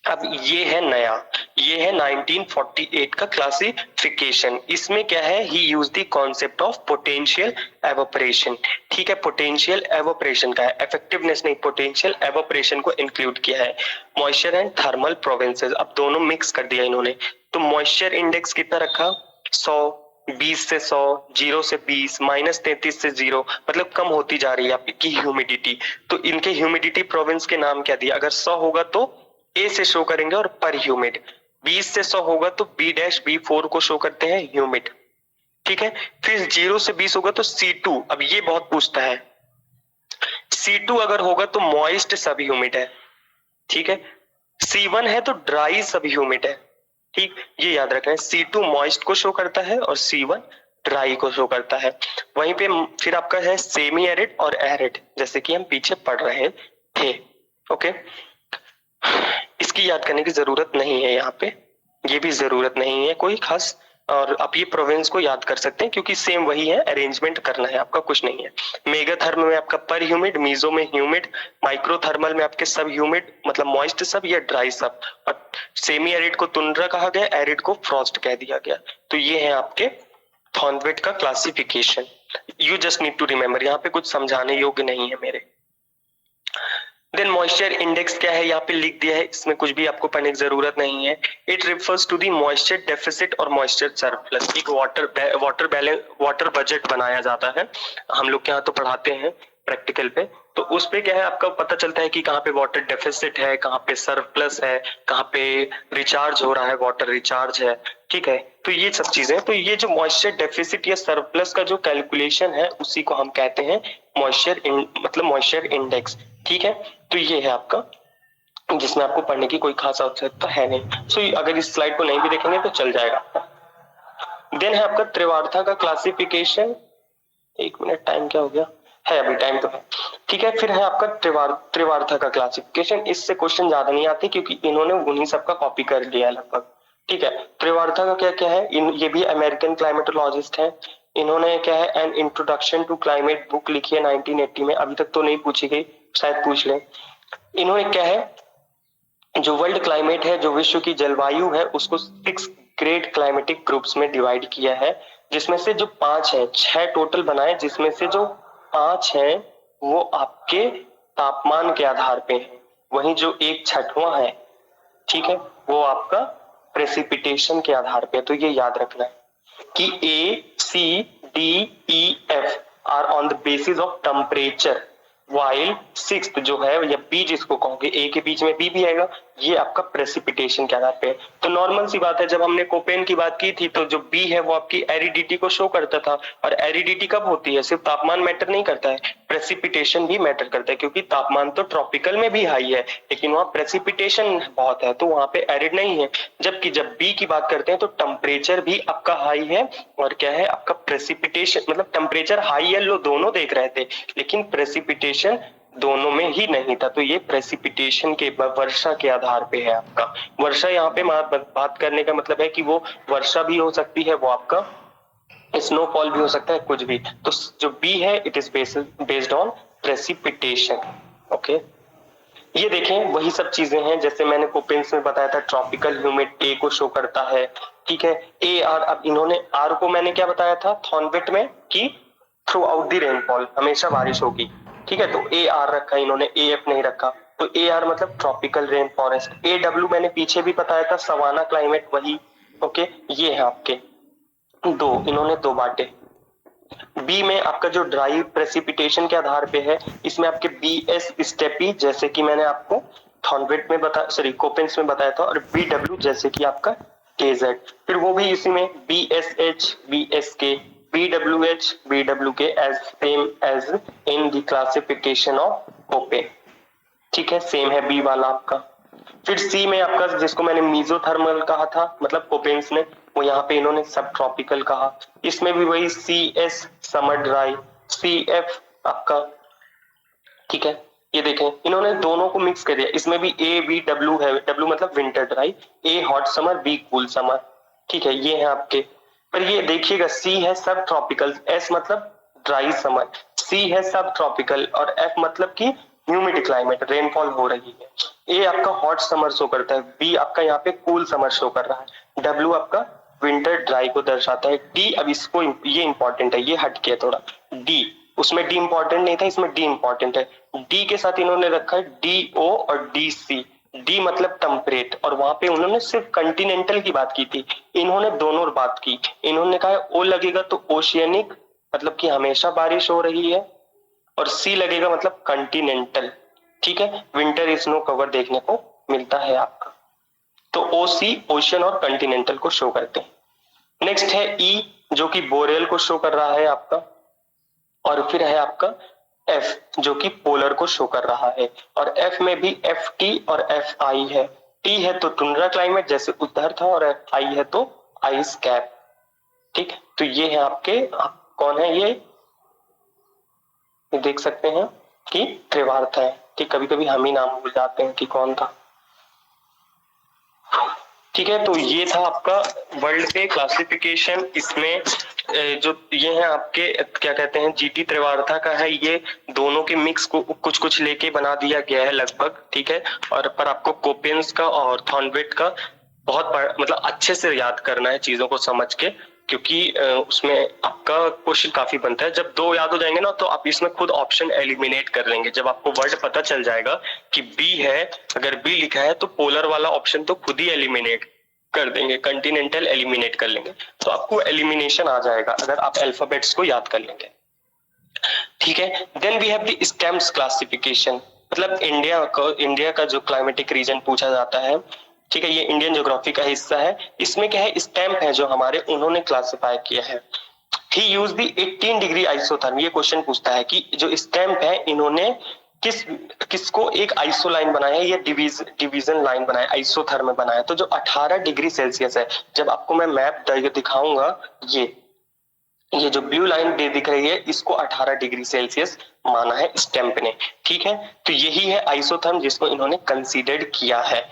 अब ये है नया, ये है 1948 का क्लासिफिकेशन। इसमें क्या है, he use the concept of potential evaporation. ठीक है, पोटेंशियल एवोपरेशन का है, इफेक्टिवनेस नहीं, पोटेंशियल एवोपरेशन को इंक्लूड किया है। मॉइस्चर एंड थर्मल प्रोविंसेस, अब दोनों मिक्स कर दिया इन्होंने। तो मॉइस्चर इंडेक्स कितना रखा, 100, 20 से 100, 0 से 20, -33 से 0, मतलब कम होती जा रही है आपकी ह्यूमिडिटी। तो इनके ह्यूमिडिटी प्रोविंस के नाम क्या दिया, अगर 100 होगा तो ए से शो करेंगे और पर ह्यूमिड, 20 से 100 होगा तो बी डैश B4 को शो करते हैं ह्यूमिड। ठीक है, फिर 0 से 20 होगा तो C2, अब ये बहुत पूछता है, C2 अगर होगा तो मॉइस्ट सब ह्यूमिड है। ठीक है, C1 है तो ड्राई सब ह्यूमिड है। ठीक, ये याद रखना है, C2 मॉइस्ट को शो करता है और C1 ड्राई को शो करता है। वहीं पे फिर आपका है सेमी एरिड और एरिड, जैसे कि हम पीछे पढ़ रहे थे। ओके, इसकी याद करने की जरूरत नहीं है, यहाँ पे ये भी जरूरत नहीं है, कोई खास और आप ये प्रोविंस को याद कर सकते हैं क्योंकि सेम वही है, अरेंजमेंट करना है आपका, कुछ नहीं है। मेगाथर्म में आपका पर ह्यूमिड, मीजो में ह्यूमिड, माइक्रोथर्मल में आपके सब ह्यूमिड मतलब मॉइस्ट सब या ड्राई सब, और सेमी एरिड को तुंड्रा कहा गया, एरिड को फ्रॉस्ट कह दिया गया। तो ये है आपके थॉर्नवेट का classification. You just need to remember, यहाँ पे कुछ समझाने योग्य नहीं है मेरे। देन मॉइस्चर इंडेक्स क्या है, यहाँ पे लिख दिया है, इसमें कुछ भी आपको पढ़ने की जरूरत नहीं है। It refers to the moisture deficit और मॉइस्चर सरप्लस। एक वाटर बजट बनाया जाता है, हम लोग के यहाँ तो पढ़ाते हैं प्रैक्टिकल पे, तो उस पे क्या है आपका पता चलता है कि कहाँ पे वाटर डेफिसिट है, कहाँ पे सरप्लस है, कहाँ पे रिचार्ज हो रहा है, वाटर रिचार्ज है, ठीक है। तो ये सब चीजें, तो ये जो मॉइस्चर डेफिसिट या सरप्लस का जो कैलकुलेशन है उसी को हम कहते हैं मतलब मॉइस्चर इंडेक्स, ठीक है। तो ये है आपका, जिसमें आपको पढ़ने की कोई खास आवश्यकता है नहीं। सो अगर इस स्लाइड को नहीं भी देखेंगे तो चल जाएगा। देन है आपका त्रिवार्था का क्लासिफिकेशन। एक मिनट, टाइम क्या हो गया है, अभी टाइम तो है, ठीक है। फिर है आपका त्रिवार्था का क्लासिफिकेशन। इससे क्वेश्चन ज्यादा नहीं आते क्योंकि इन्होंने उन्हीं सबका कॉपी कर लिया लगभग, ठीक है। त्रिवार्था का क्या क्या है, ये भी अमेरिकन क्लाइमेटोलॉजिस्ट है, इन्होंने क्या है an introduction to climate book लिखी है 1980 में, अभी तक तो नहीं पूछी गई, शायद पूछ ले। इन्होंने क्या है, जो वर्ल्ड क्लाइमेट है, जो विश्व की जलवायु है, उसको 6 ग्रेट क्लाइमेटिक ग्रुप्स में डिवाइड किया है, जिसमें से जो 5 है, 6 टोटल बनाए, जिसमें से जो 5 है वो आपके तापमान के आधार पे है, वहीं जो 1/6 है, ठीक है, वो आपका प्रेसिपिटेशन के आधार पे। तो ये याद रखना है कि A, C, D, E, F are on the basis of temperature, while 6th जो है या B जिसको कहोगे, A के बीच में B भी आएगा, ये आपका प्रेसिपिटेशन के आधार पे। तो नॉर्मल सी बात है, जब हमने कोपेन की बात की थी तो जो B है वो आपकी एरिडिटी को शो करता था, और एरिडिटी कब होती है, सिर्फ तापमान मैटर नहीं करता है, प्रेसिपिटेशन भी मैटर करता है, क्योंकि तापमान तो ट्रॉपिकल में भी हाई है लेकिन वहां प्रेसिपिटेशन बहुत है, तो वहां पे एरिड नहीं है। जबकि जब B की बात करते हैं तो टेम्परेचर भी आपका हाई है, और क्या है आपका प्रेसिपिटेशन, मतलब टेम्परेचर हाई या लो दोनों देख रहे थे लेकिन प्रेसिपिटेशन दोनों में ही नहीं था। तो ये प्रेसिपिटेशन के वर्षा के आधार पे है आपका। वर्षा यहाँ पे बात करने का मतलब है कि वो वर्षा भी हो सकती है, वो आपका स्नोफॉल भी हो सकता है, कुछ भी। तो जो बी है it is based on precipitation, okay. ये देखें वही सब चीजें हैं जैसे मैंने कोपेन्स में बताया था, ट्रॉपिकल ह्यूमिड ए को शो करता है, ठीक है। ए आर, अब इन्होंने आर को मैंने क्या बताया था थॉर्नवेट में कि थ्रू आउट द रेनफॉल, हमेशा बारिश होगी, ठीक है। तो ए आर रखा इन्होंने, ए एफ नहीं रखा। तो ए आर मतलब tropical rain forest. A W मैंने पीछे भी बताया था, सवाना क्लाइमेट, वही, ओके। ये है आपके दो, इन्होंने दो बांटे। बी में आपका जो ड्राई प्रेसिपिटेशन के आधार पे है, इसमें आपके बी एस स्टेपी जैसे कि मैंने आपको थॉर्नवेट में कोपेन्स में बताया था, और बी डब्ल्यू जैसे कि आपका केजेड, फिर वो भी इसी में B S H, B S K, BWH, BWK as same as in the classification of Koppen, ठीक है, सेम है बी वाला आपका। फिर सी में आपका जिसको मैंने मीजोथर्मल कहा था, मतलब कोपेन्स ने, वो यहाँ पे इन्होंने सब ट्रॉपिकल कहा। इसमें भी वही CS समर ड्राई, CF आपका, ठीक है। ये देखें इन्होंने दोनों को मिक्स कर दिया, इसमें भी ABW है, W मतलब winter dry, A hot summer, B cool summer, ठीक है। ये है आपके, पर ये देखिएगा C है सब ट्रॉपिकल, S मतलब ड्राई समर, C है सब ट्रॉपिकल, और F मतलब कि ह्यूमिड क्लाइमेट, रेनफॉल हो रही है। A आपका हॉट समर शो करता है, B आपका यहाँ पे कूल समर शो कर रहा है, W आपका विंटर ड्राई को दर्शाता है। D, अब इसको ये इंपॉर्टेंट है, ये हट के थोड़ा, D उसमें D इंपॉर्टेंट नहीं था, इसमें D इंपॉर्टेंट है। D के साथ इन्होंने रखा है DO और DC। D मतलब टेम्परेट, और वहां पे उन्होंने सिर्फ कंटिनेंटल की बात की थी, इन्होंने दोनों बात की। इन्होंने कहा O लगेगा तो ओशियनिक, मतलब कि हमेशा बारिश हो रही है, और C लगेगा मतलब कंटिनेंटल, ठीक है, विंटर स्नो कवर देखने को मिलता है आपका। तो OC ओशियन और कंटिनेंटल को शो करते हैं। नेक्स्ट है E जो कि बोरेल को शो कर रहा है आपका, और फिर है आपका F जो कि पोलर को शो कर रहा है, और F में भी FT और FI है। T है तो टुंड्रा क्लाइमेट जैसे उधर था, और FI है तो आइस कैप, ठीक। तो ये है आपके, कौन है ये देख सकते हैं कि त्रिवार्था है, ठीक। कभी कभी हम ही नाम भूल जाते हैं कि कौन था, ठीक है, तो ये था आपका वर्ल्ड पे क्लासिफिकेशन। इसमें जो ये है आपके क्या कहते हैं, जीटी त्रिवार्ता का है, ये दोनों के मिक्स को कुछ कुछ लेके बना दिया गया है लगभग। ठीक है, और पर आपको कोपेंस का और थॉर्नविट का बहुत मतलब अच्छे से याद करना है चीजों को समझ के, क्योंकि उसमें आपका क्वेश्चन काफी बनता है। जब दो याद हो जाएंगे ना, तो आप इसमें खुद ऑप्शन एलिमिनेट कर लेंगे। जब आपको वर्ड पता चल जाएगा कि बी है, अगर बी लिखा है तो पोलर वाला ऑप्शन तो खुद ही एलिमिनेट कर देंगे, कंटिनेंटल एलिमिनेट कर लेंगे, तो आपको एलिमिनेशन आ जाएगा अगर आप अल्फाबेट्स को याद कर लेंगे। ठीक है, then we have the Stamp's classification, मतलब इंडिया का जो क्लाइमेटिक रीजन पूछा जाता है। ठीक है, ये इंडियन ज्योग्राफी का हिस्सा है। इसमें क्या है, स्टैम्प है जो हमारे, उन्होंने क्लासिफाई किया है। He use the 18 degree isotherm. ये क्वेश्चन पूछता है कि जो स्टैम्प है इन्होंने किसको एक आइसोलाइन बनाया है या डिवीजन लाइन बनाया, आइसोथर्म बनाया। तो जो 18 डिग्री सेल्सियस है, जब आपको मैं मैप दिखाऊंगा, ये जो ब्लू लाइन दिख रही है, इसको 18 डिग्री सेल्सियस माना है स्टैम्प ने। ठीक है, तो यही है आइसोथर्म जिसको इन्होंने कंसीडर्ड किया है।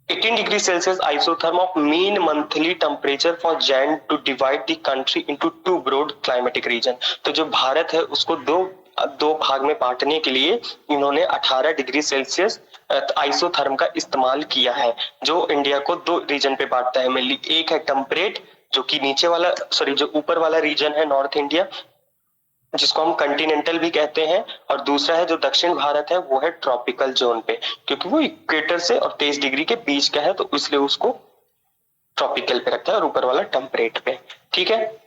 18 degree Celsius isotherm of mean monthly temperature for Jan to divide the country into two broad climatic region. तो जो भारत है उसको दो भाग में बांटने के लिए इन्होंने 18 डिग्री सेल्सियस आइसोथर्म का इस्तेमाल किया है, जो इंडिया को दो रीजन पे बांटता है मेनली। एक है टेम्परेट, जो कि नीचे वाला, सॉरी जो ऊपर वाला रीजन है नॉर्थ इंडिया, जिसको हम कंटिनेंटल भी कहते हैं, और दूसरा है जो दक्षिण भारत है, वो है ट्रॉपिकल जोन पे, क्योंकि वो इक्वेटर से और 23 डिग्री के बीच का है, तो इसलिए उसको ट्रॉपिकल पे रखता है, और ऊपर वाला टेम्परेट पे। ठीक है,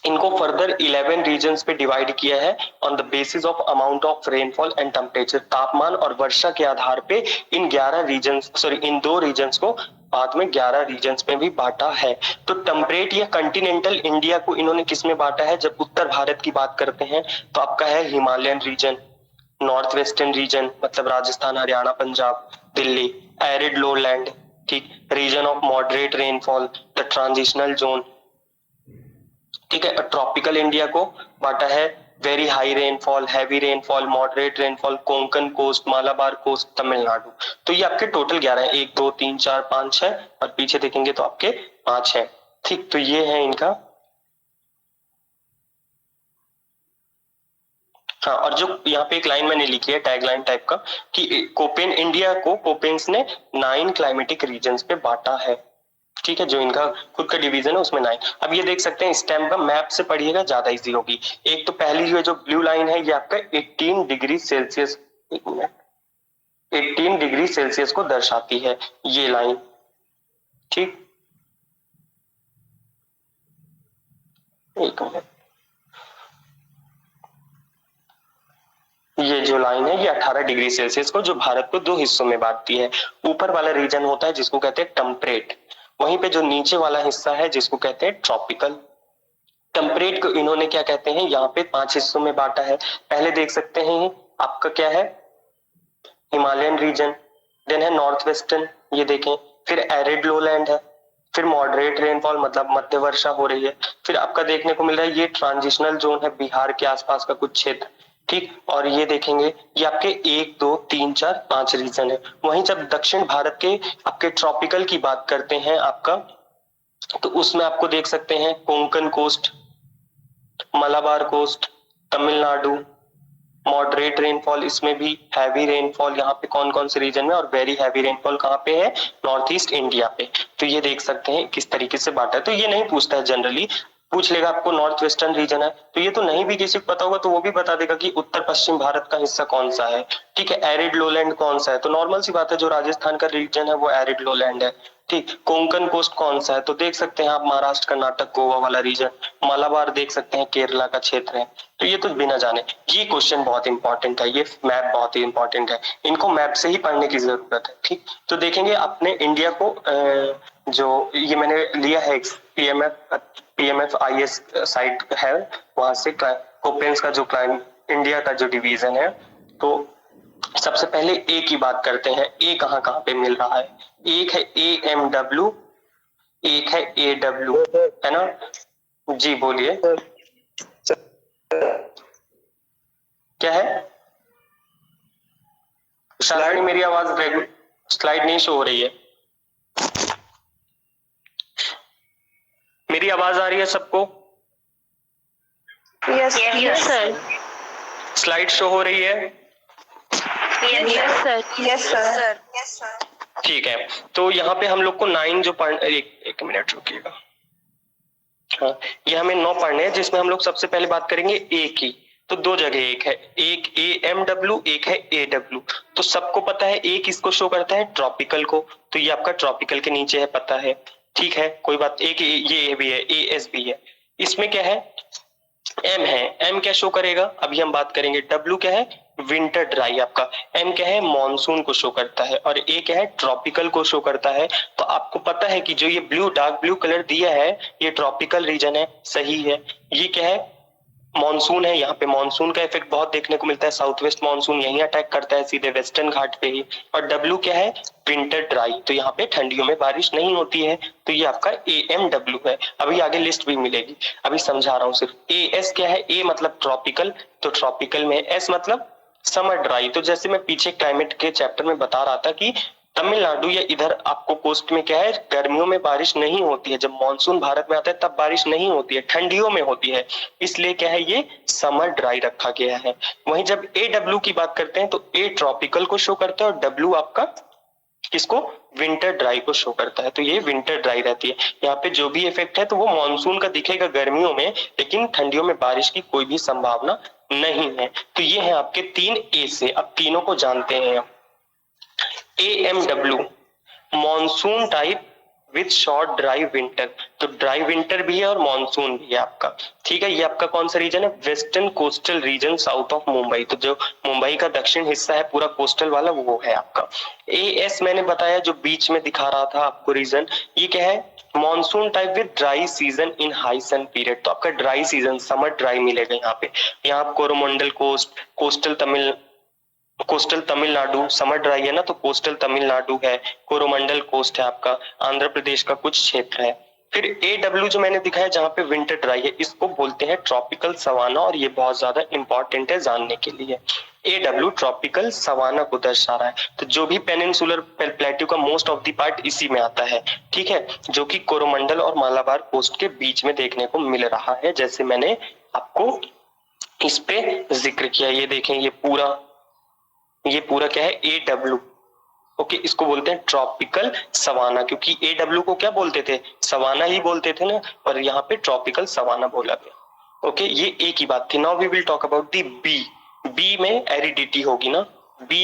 इनको फर्दर 11 रीजन्स पे डिवाइड किया है on the basis of amount of rainfall and temperature. तापमान और वर्षा के आधार पे इन 11 रीजन्स, सॉरी इन 2 रीजन्स को बाद में 11 रीजन्स में भी बांटा है। तो टेम्परेट या कंटिनेंटल इंडिया को इन्होंने किस में बांटा है, जब उत्तर भारत की बात करते हैं तो आपका है Himalayan region, north western region मतलब राजस्थान, हरियाणा, पंजाब, दिल्ली, एरिड लोलैंड, ठीक, region of moderate rainfall, the transitional zone. ठीक है, ट्रॉपिकल इंडिया को बांटा है very high rainfall, heavy rainfall, moderate rainfall, Konkan coast, Malabar coast, Tamil Nadu. तो ये आपके टोटल 11 है, 1 2 3 4 5 6, और पीछे देखेंगे तो आपके 5 है। ठीक, तो ये है इनका। हाँ, और जो यहाँ पे एक लाइन मैंने लिखी है टैगलाइन टाइप का कि कोपेन इंडिया को कोपेन्स ने 9 क्लाइमेटिक रीजन्स पे बांटा है। ठीक है, जो इनका खुद का डिवीजन है उसमें 9। अब ये देख सकते हैं, स्टैम्प का मैप से पढ़िएगा ज्यादा इजी होगी। एक तो पहली जो ब्लू लाइन है ये आपका 18 डिग्री सेल्सियस, 18 डिग्री सेल्सियस को दर्शाती है ये लाइन। ठीक, एक मिनट, ये जो लाइन है ये 18 डिग्री सेल्सियस को, जो भारत को 2 हिस्सों में बांटती है। ऊपर वाला रीजन होता है जिसको कहते हैं टेम्परेट, वहीं पे जो नीचे वाला हिस्सा है जिसको कहते हैं ट्रॉपिकल। टेम्परेट को इन्होंने क्या कहते हैं, यहाँ पे 5 हिस्सों में बांटा है। पहले देख सकते हैं आपका क्या है, हिमालयन रीजन, देन है नॉर्थ वेस्टर्न, ये देखें, फिर एरिड लोलैंड है, फिर मॉडरेट रेनफॉल मतलब मध्य वर्षा हो रही है, फिर आपका देखने को मिल रहा है ये ट्रांजिशनल जोन है, बिहार के आसपास का कुछ क्षेत्र। ठीक, और ये देखेंगे ये आपके 1 2 3 4 5 रीजन है। वहीं जब दक्षिण भारत के आपके ट्रॉपिकल की बात करते हैं आपका, तो उसमें आपको देख सकते हैं Konkan coast, Malabar coast, Tamil Nadu, moderate rainfall, इसमें भी हैवी रेनफॉल यहाँ पे कौन कौन से रीजन में, और वेरी हैवी रेनफॉल कहाँ पे है, नॉर्थ ईस्ट इंडिया पे। तो ये देख सकते हैं किस तरीके से बांटा है। तो ये नहीं पूछता है, जनरली पूछ लेगा आपको नॉर्थ वेस्टर्न रीजन है, तो ये तो नहीं भी किसी को पता होगा तो वो भी बता देगा कि उत्तर पश्चिम भारत का हिस्सा कौन सा है। ठीक है, एरिड लोलैंड कौन सा है, तो नॉर्मल सी बात है, जो राजस्थान का रीजन है वो एरिड लोलैंड है। ठीक, कोंकण कोस्ट कौन सा है, तो देख सकते हैं आप महाराष्ट्र, कर्नाटक, गोवा वाला रीजन। मालाबार देख सकते हैं केरला का क्षेत्र है। तो ये तो बिना जाने, ये क्वेश्चन बहुत इंपॉर्टेंट है, ये मैप बहुत ही इंपॉर्टेंट है, इनको मैप से ही पढ़ने की जरूरत है। ठीक, तो देखेंगे अपने इंडिया को, जो ये मैंने लिया है PMFIS साइट है, वहां से कोपेन्स का जो इंडिया का जो डिवीजन है। तो सबसे पहले ए की बात करते हैं, ए कहाँ कहाँ पे मिल रहा है। एक है AMW, एक है AW, है ना जी, बोलिए क्या है। शायद मेरी आवाज स्लाइड नहीं शो हो रही है। मेरी आवाज आ रही है सबको? Yes sir. स्लाइड शो हो रही है? Yes sir. ठीक है, तो यहाँ पे हम लोग को 9 जो एक मिनट रुकिएगा। हाँ, ये हमें 9 पढ़ने हैं, जिसमें हम लोग सबसे पहले बात करेंगे ए की। तो 2 जगह एक है, एक AMW, एक है AW। तो सबको पता है ए किसको शो करता है? ट्रॉपिकल को। तो ये आपका ट्रॉपिकल के नीचे है, पता है, ठीक है, कोई बात। एक ये भी है, AS भी है। इसमें क्या है? M है, M क्या शो करेगा? अभी हम बात करेंगे। W क्या है? विंटर ड्राई आपका। M क्या है? मॉनसून को शो करता है। और A क्या है? ट्रॉपिकल को शो करता है। तो आपको पता है कि जो ये ब्लू, डार्क ब्लू कलर दिया है, ये ट्रॉपिकल रीजन है, सही है। ये क्या है? मॉनसून है। यहाँ पे मॉनसून का इफेक्ट बहुत देखने को मिलता है। साउथ वेस्ट मॉनसून यही अटैक करता है सीधे वेस्टर्न घाट पे ही। और डब्ल्यू क्या है? Winter dry. तो यहाँ पे ठंडियों में बारिश नहीं होती है। तो ये आपका AMW है। अभी आगे लिस्ट भी मिलेगी, अभी समझा रहा हूँ सिर्फ। AS क्या है? A मतलब ट्रॉपिकल, तो ट्रॉपिकल में। S मतलब समर ड्राई। तो जैसे मैं पीछे क्लाइमेट के चैप्टर में बता रहा था कि तमिलनाडु या इधर आपको कोस्ट में क्या है, गर्मियों में बारिश नहीं होती है। जब मॉनसून भारत में आता है तब बारिश नहीं होती है, ठंडियों में होती है। इसलिए क्या है, ये समर ड्राई रखा गया है। वहीं जब AW की बात करते हैं तो A ट्रॉपिकल को शो करता है और W आपका किसको? विंटर ड्राई को शो करता है। तो ये विंटर ड्राई रहती है। यहाँ पे जो भी इफेक्ट है तो वो मॉनसून का दिखेगा गर्मियों में, लेकिन ठंडियों में बारिश की कोई भी संभावना नहीं है। तो ये है आपके 3 A से। अब तीनों को जानते हैं। AMW monsoon type with short dry winter. तो ड्राई विंटर भी है और मॉनसून भी है आपका, ठीक है। ये आपका कौन सा रीजन है? Western coastal region south of Mumbai. तो जो मुंबई का दक्षिण हिस्सा है पूरा कोस्टल वाला, वो है आपका। AS मैंने बताया जो बीच में दिखा रहा था आपको रीजन, ये क्या है? Monsoon type with dry season in high sun period. तो आपका ड्राई सीजन, समर ड्राई मिलेगा यहाँ पे। यहाँ Coromandel coast, coastal Tamil Nadu summer dry है ना, तो कोस्टल तमिलनाडु है, कोरोमंडल कोस्ट है आपका, आंध्र प्रदेश का कुछ क्षेत्र है। फिर AW जो मैंने दिखाया जहां पे विंटर ड्राई है, इसको बोलते हैं ट्रॉपिकल सवाना। और ये बहुत ज्यादा इंपॉर्टेंट है जानने के लिए। AW ट्रॉपिकल सवाना को दर्शा रहा है। तो जो भी पेनिनसुलर प्लेट्यू का मोस्ट ऑफ द पार्ट इसी में आता है, ठीक है, जो कि कोरोमंडल और मालाबार कोस्ट के बीच में देखने को मिल रहा है, जैसे मैंने आपको इस पे जिक्र किया। ये देखें, ये पूरा क्या है? AW। ओके, इसको बोलते हैं ट्रॉपिकल सवाना, क्योंकि AW को क्या बोलते थे? सवाना ही बोलते थे ना, और यहाँ पे ट्रॉपिकल सवाना बोला गया। ओके, ये A की बात थी। Now we will talk about the B। B में एरिडिटी होगी ना, B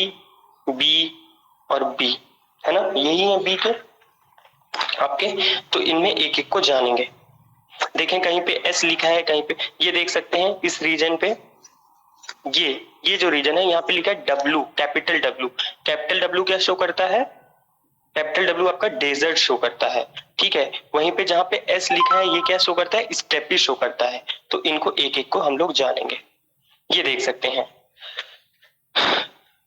और B है ना, यही है B के आपके। तो इनमें एक एक को जानेंगे। देखें, कहीं पे S लिखा है, कहीं पे ये देख सकते हैं इस रीजन पे। ये जो रीजन है यहाँ पे लिखा है W, capital W। Capital W क्या शो करता है? कैपिटल W आपका डेजर्ट शो करता है, ठीक है। वहीं पे जहां पे S लिखा है, ये क्या शो करता है? स्टेपी शो करता है। तो इनको एक एक को हम लोग जानेंगे। ये देख सकते हैं,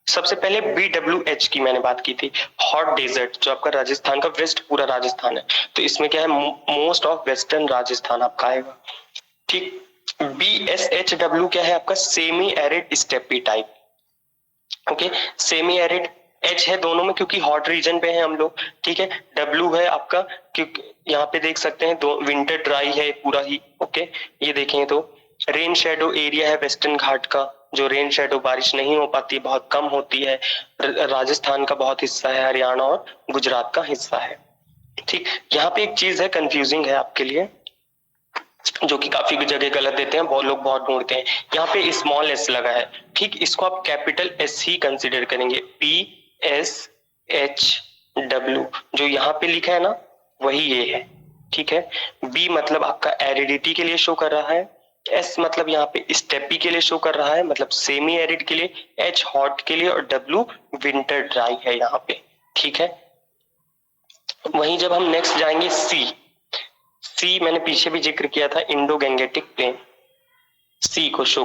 सबसे पहले BWH की मैंने बात की थी, हॉट डेजर्ट, जो आपका राजस्थान का वेस्ट पूरा राजस्थान है। तो इसमें क्या है? मोस्ट ऑफ वेस्टर्न राजस्थान आपका आएगा, ठीक। BSHW क्या है आपका? Semi arid steppe type. Okay, semi arid H है दोनों में, क्योंकि हॉट रीजन पे है हम लोग, ठीक है। W है आपका, क्योंकि यहाँ पे देख सकते हैं दो विंटर ड्राई है पूरा ही। ओके, ये देखें तो रेन शेडो एरिया है वेस्टर्न घाट का, जो रेन शेडो बारिश नहीं हो पाती, बहुत कम होती है। राजस्थान का बहुत हिस्सा है, हरियाणा और गुजरात का हिस्सा है, ठीक। यहाँ पे एक चीज है, कंफ्यूजिंग है आपके लिए, जो कि काफी जगह गलत देते हैं, बहुत लोग बहुत ढूंढते हैं। यहाँ पे स्मॉल s लगा है, ठीक, इसको आप कैपिटल S ही कंसीडर करेंगे। PSHW जो यहाँ पे लिखा है ना, वही ये है, ठीक है। B मतलब आपका एरिडिटी के लिए शो कर रहा है, S मतलब यहाँ पे स्टेपी के लिए शो कर रहा है, मतलब सेमी एरिड के लिए, H हॉट के लिए, और W विंटर ड्राई है यहाँ पे, ठीक है। वहीं जब हम नेक्स्ट जाएंगे C मैंने पीछे भी जिक्र किया था, इंडो गैंगेटिक प्लेन, C को शो कर